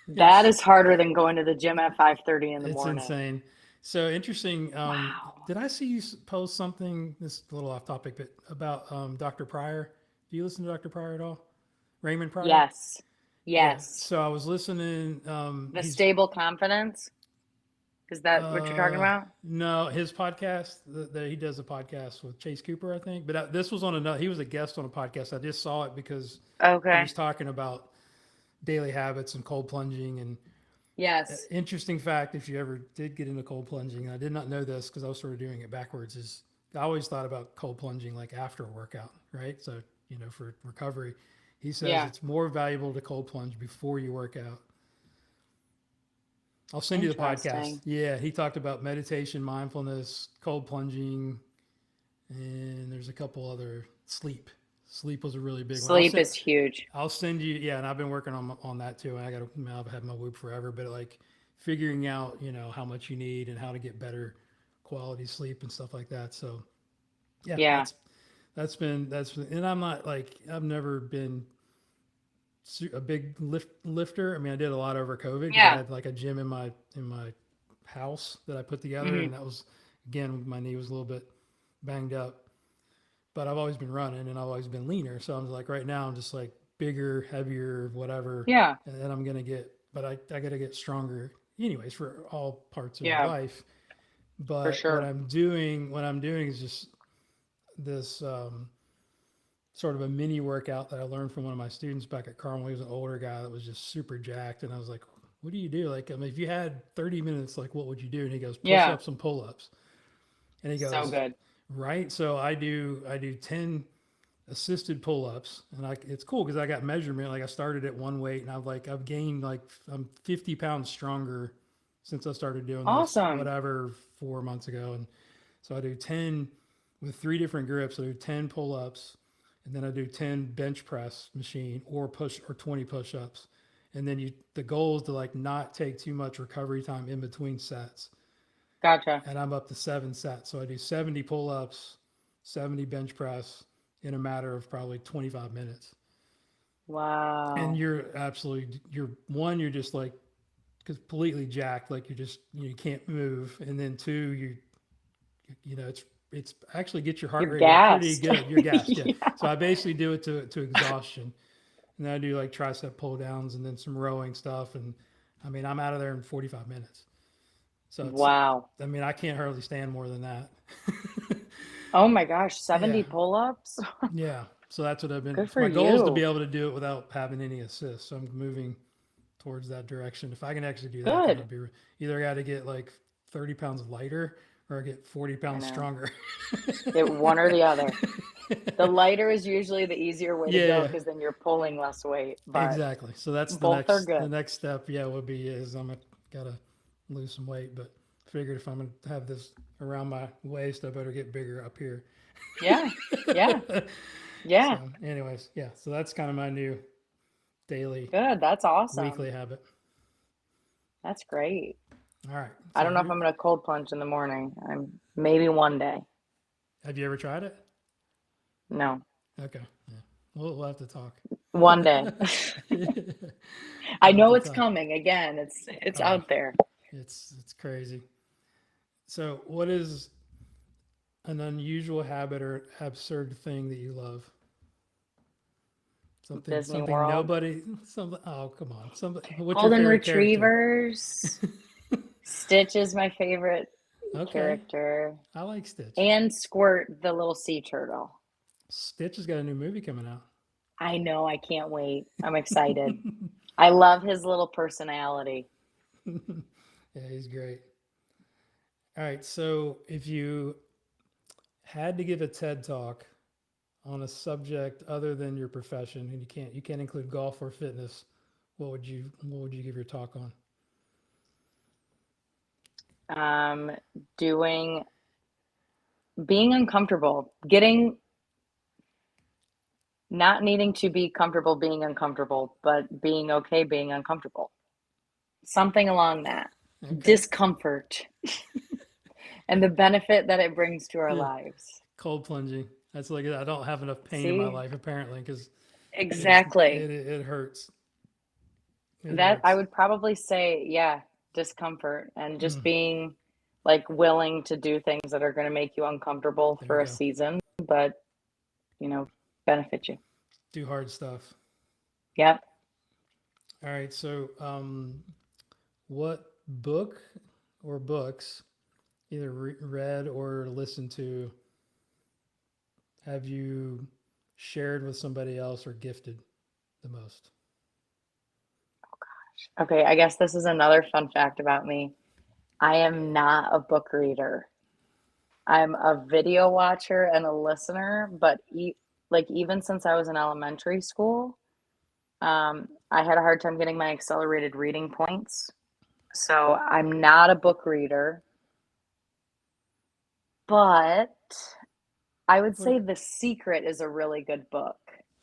That it's is harder than going to the gym at 5:30 in the it's morning. insane. So interesting. Wow. Did I see you post something? This is a little off topic, but about Dr. Pryor. Do you listen to Dr. Pryor at all? Raymond Pryor? Yes. Yeah. Yes. So I was listening. The He's stable confidence. Is that what you're talking uh about? no, his podcast. He does a podcast with Chase Cooper, I think. But this was on another. He was a guest on a podcast. I just saw it because he Okay. was talking about daily habits and cold plunging. And Yes. interesting fact, if you ever did get into cold plunging, and I did not know this because I was sort of doing it backwards. Is I always thought about cold plunging like after a workout, right? So for recovery. He says Yeah. it's more valuable to cold plunge before you work out. I'll send you the podcast. Interesting. Yeah, he talked about meditation, mindfulness, cold plunging, and there's a couple other sleep. Sleep was a really big one. Sleep is huge. I'll send you. Yeah, and I've been working on that too. I got to. I've had my Whoop forever, but like figuring out how much you need and how to get better quality sleep and stuff like that. So yeah, Yeah. that's been, and I'm not like I've never been a big lifter. I mean, I did a lot over COVID because I Yeah. had like a gym in my house that I put together, Hmm. and that was again my knee was a little bit banged up, but I've always been running and I've always been leaner. So I'm like right now I'm just like bigger, heavier, whatever, Yeah. and then I'm gonna get, but I got to get stronger anyways for all parts of my Yeah. life. For But sure. what I'm doing is just this sort of a mini workout that I learned from one of my students back at Carmel. He was an older guy that was just super jacked, and I was like, "What do you do? Like, I mean, if you had 30 minutes, like, what would you do?" And he goes, "Push Yeah. ups and pull ups." And he So goes, good. "Right." So I do 10 assisted pull ups, and it's cool because I got measurement. Like I started at one weight, and I've gained like I'm 50 pounds stronger since I started doing this, Awesome. whatever 4 months ago, and so I do 10 with three different grips. I do 10 pull ups, and then I do 10 bench press machine or 20 push ups. And then the goal is to like not take too much recovery time in between sets. Gotcha. And I'm up to 7 sets. So I do 70 pull ups, 70 bench press in a matter of probably 25 minutes. And Wow. you're just like completely jacked. Like you can't move. And then two, it's actually get your heart You're rate up pretty gassed. good. You're gassed, yeah. Yeah. So I basically do it to exhaustion, and then I do like tricep pull downs and then some rowing stuff, and I mean I'm out of there in 45 minutes. So Wow. I mean I can't hardly stand more than that. Oh my gosh, Yeah, 70 pull-ups? yeah. So that's what I've been. Good So for my goal is to be you. able to do it without having any assists. So I'm moving towards that direction. If I can actually do that, then Good. I'd be either got to get like 30 pounds lighter or get 40 I pounds know. stronger. Get one or the other. The lighter is usually the easier way to go Yeah, because then you're pulling less weight, but exactly. So that's both are the good. next step. Yeah, would be is gotta lose some weight, but figured if I'm gonna have this around my waist, I better get bigger up here. Yeah. Yeah. Yeah. So, anyways, yeah. So that's kind of my new daily, Good. That's awesome. weekly habit. That's great. All right. I So don't know if I'm gonna cold plunge in the morning. I'm maybe one day. have you ever tried it? No. Okay. Yeah. We'll have to talk. One day. I We'll have know to it's talk. coming again. It's Oh, out there. it's crazy. So, what is an unusual habit or absurd thing that you love? Disney Something World. nobody something. Oh, come on. Something. What's your Golden favorite character? Retrievers. Stitch is my favorite Okay, character. I like Stitch. And Squirt, the little sea turtle. Stitch has got a new movie coming out. I know, I can't wait. I'm excited. I love his little personality. Yeah, he's great. All right. So if you had to give a TED talk on a subject other than your profession, and you can't include golf or fitness, what would you give your talk on? Um, doing being uncomfortable, getting not needing to be comfortable being uncomfortable, but being okay being uncomfortable. Something along that. Okay. Discomfort and the benefit that it brings to our Yeah. lives. Cold plunging. That's like I don't have enough pain in my See? life apparently because Exactly. it hurts. It That I hurts. would probably say, yeah, discomfort and just Mm, being like willing to do things that are going to make you uncomfortable there you for a go. season, but you know, benefit you. Do hard stuff. Yep. All right. So, what book or books, either read or listened to, have you shared with somebody else or gifted the most? Okay, I guess this is another fun fact about me. I am not a book reader. I'm a video watcher and a listener, but like even since I was in elementary school, I had a hard time getting my accelerated reading points. So I'm not a book reader, but I would What say The Secret is a really good book.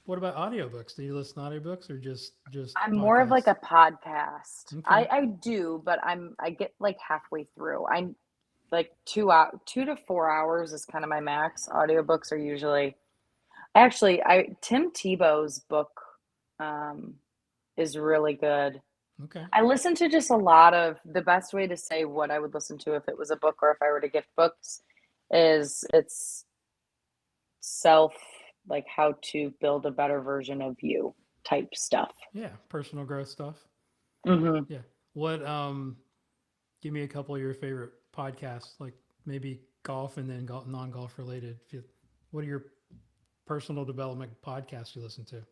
What about audiobooks? Do you listen to audiobooks or just I'm more of like podcasts? a podcast. Okay. I do, but I get like halfway through. I like 2 hour 2 to 4 hours is kind of my max. Audiobooks are usually actually I Tim Tebow's book um is really good. Okay. I listen to just a lot of the best way to say what I would listen to if it was a book or if I were to gift books is it's self like how to build a better version of you type stuff. Yeah. Personal growth stuff. Hmm. Yeah. What give me a couple of your favorite podcasts, like maybe golf and then non-golf related. What are your personal development podcasts you listen to?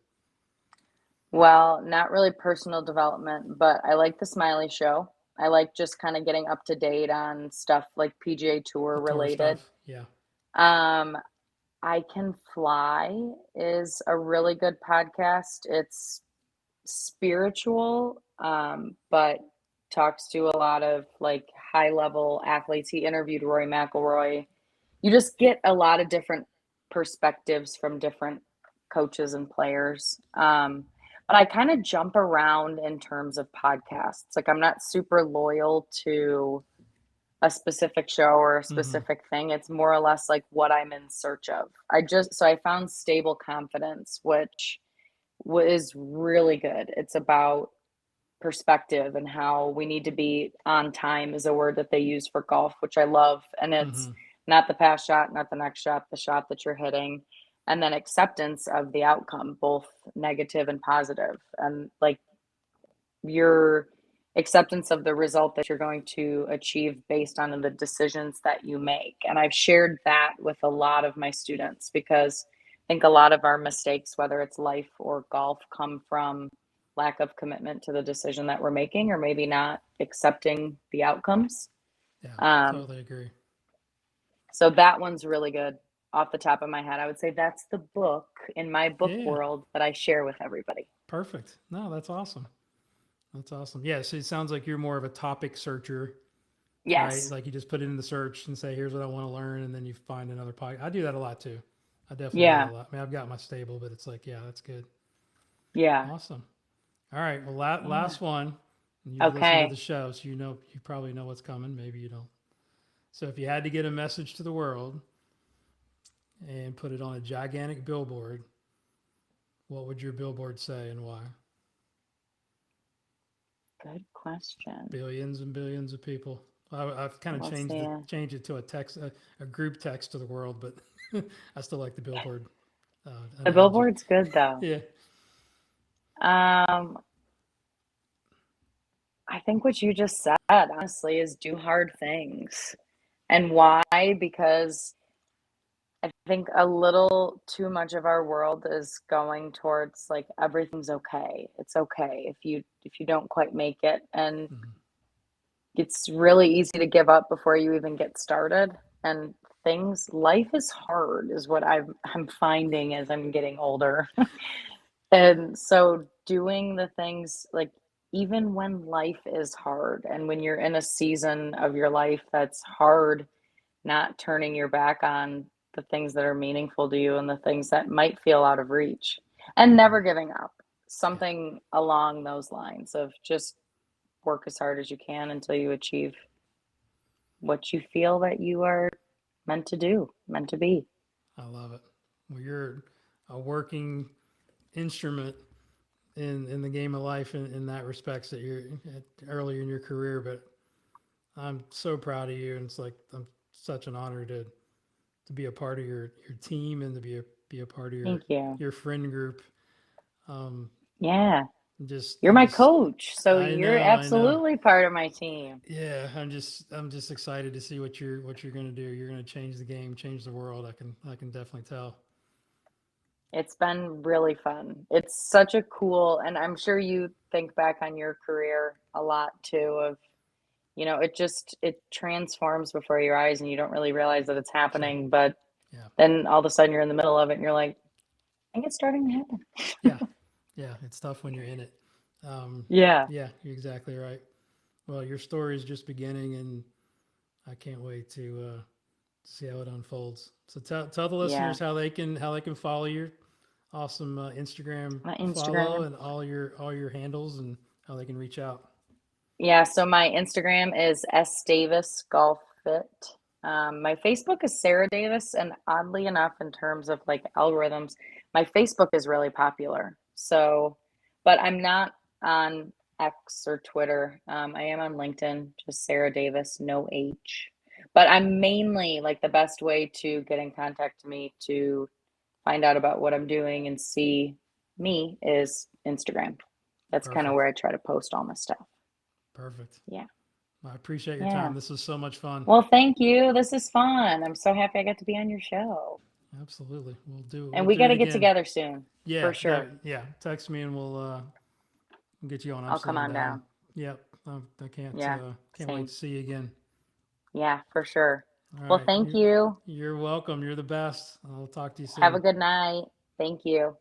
Well, not really personal development, but I like the Smiley Show. I like just kind of getting up to date on stuff like PGA The Tour tour related. stuff. Yeah. Um, I Can Fly is a really good podcast. It's spiritual, but talks to a lot of like high level athletes. He interviewed Roy McIlroy. You just get a lot of different perspectives from different coaches and players. But I kind of jump around in terms of podcasts. Like I'm not super loyal to a specific show or a Mm-hmm. specific thing. It's more or less like what I'm in search of. I found Stable Confidence, which was really good. It's about perspective and how we need to be on time is a word that they use for golf, which I love. And it's Mm-hmm. not the past shot, not the next shot, the shot that you're hitting. And then acceptance of the outcome, both negative and positive. And like your acceptance of the result that you're going to achieve based on the decisions that you make. And I've shared that with a lot of my students because I think a lot of our mistakes, whether it's life or golf, come from lack of commitment to the decision that we're making or maybe not accepting the outcomes. Yeah. Um, Totally agree. so that one's really good off the top of my head. I would say that's the book in my book Yeah. world that I share with everybody. Perfect. No, that's awesome. That's awesome. Yeah. So it sounds like you're more of a topic searcher, right? Yes. Like you just put it in the search and say, here's what I want to learn. And then you find another podcast. I do that a lot too. I definitely do that Yeah. a lot. I mean, I've got my stable, but it's like, yeah, that's good. Yeah. Awesome. All right. Well, Yeah. last one. You've listened to the Okay. show, so you probably know what's coming. Maybe you don't. So if you had to get a message to the world and put it on a gigantic billboard, what would your billboard say and why? Good question. Billions and billions of people. I've kind of Let's see. changed it to a group text to the world, but I still like the billboard The analogy. billboard's good though. Yeah. Um, I think what you just said, honestly, is do hard things. And why? Because I think a little too much of our world is going towards like everything's okay. It's okay if you don't quite make it. And Mm-hmm. it's really easy to give up before you even get started. And life is hard, is what I'm finding as I'm getting older. And so doing the things like even when life is hard and when you're in a season of your life that's hard, not turning your back on the things that are meaningful to you and the things that might feel out of reach and never giving up. Yeah, Something along those lines of just work as hard as you can until you achieve what you feel that you are meant to do, meant to be. I love it. Well, you're a working instrument in the game of life in that respects that you're earlier in your career, but I'm so proud of you, and it's like I'm such an honor to be a part of your team and to be a part of Thank you. your friend group. Um, Yeah. just You're my coach, so you're I know. absolutely part of my team. Yeah, I'm just excited to see what you're gonna do. You're gonna change the game, change the world. I can definitely tell. It's been really fun. It's such a cool, and I'm sure you think back on your career a lot too of, it transforms before your eyes and you don't really realize that it's Sure. happening, but Yeah. then all of a sudden you're in the middle of it and you're like, I think it's starting to Yeah. happen. Yeah. It's tough when you're in it. Yeah. Yeah, you're exactly right. Well, your story is just beginning, and I can't wait to see how it unfolds. So tell the Yeah. listeners how they can follow your awesome Instagram My follow Instagram. and all your handles and how they can reach out. Yeah, so my Instagram is S Davis Golf Fit. My Facebook is Sarah Davis, and oddly enough, in terms of like algorithms, my Facebook is really popular. So, but I'm not on X or Twitter. I am on LinkedIn, just Sarah Davis, no H. But I'm mainly like the best way to get in contact to me to find out about what I'm doing and see me is Instagram. That's kind of Perfect. where I try to post all my stuff. Perfect. Yeah. I appreciate your Yeah. time. This was so much fun. Well, thank you. This is fun. I'm so happy I got to be on your show. Absolutely. And We'll we do got it to get again. together soon, for sure. Yeah. Text me and we'll get you on. I'm I'll come slowing on down. down. Yep. I Yeah, can't wait same. to see you again. Yeah, for sure. All Well, right. thank you. You're welcome. You're the best. I'll talk to you Have a soon. good night. Thank you.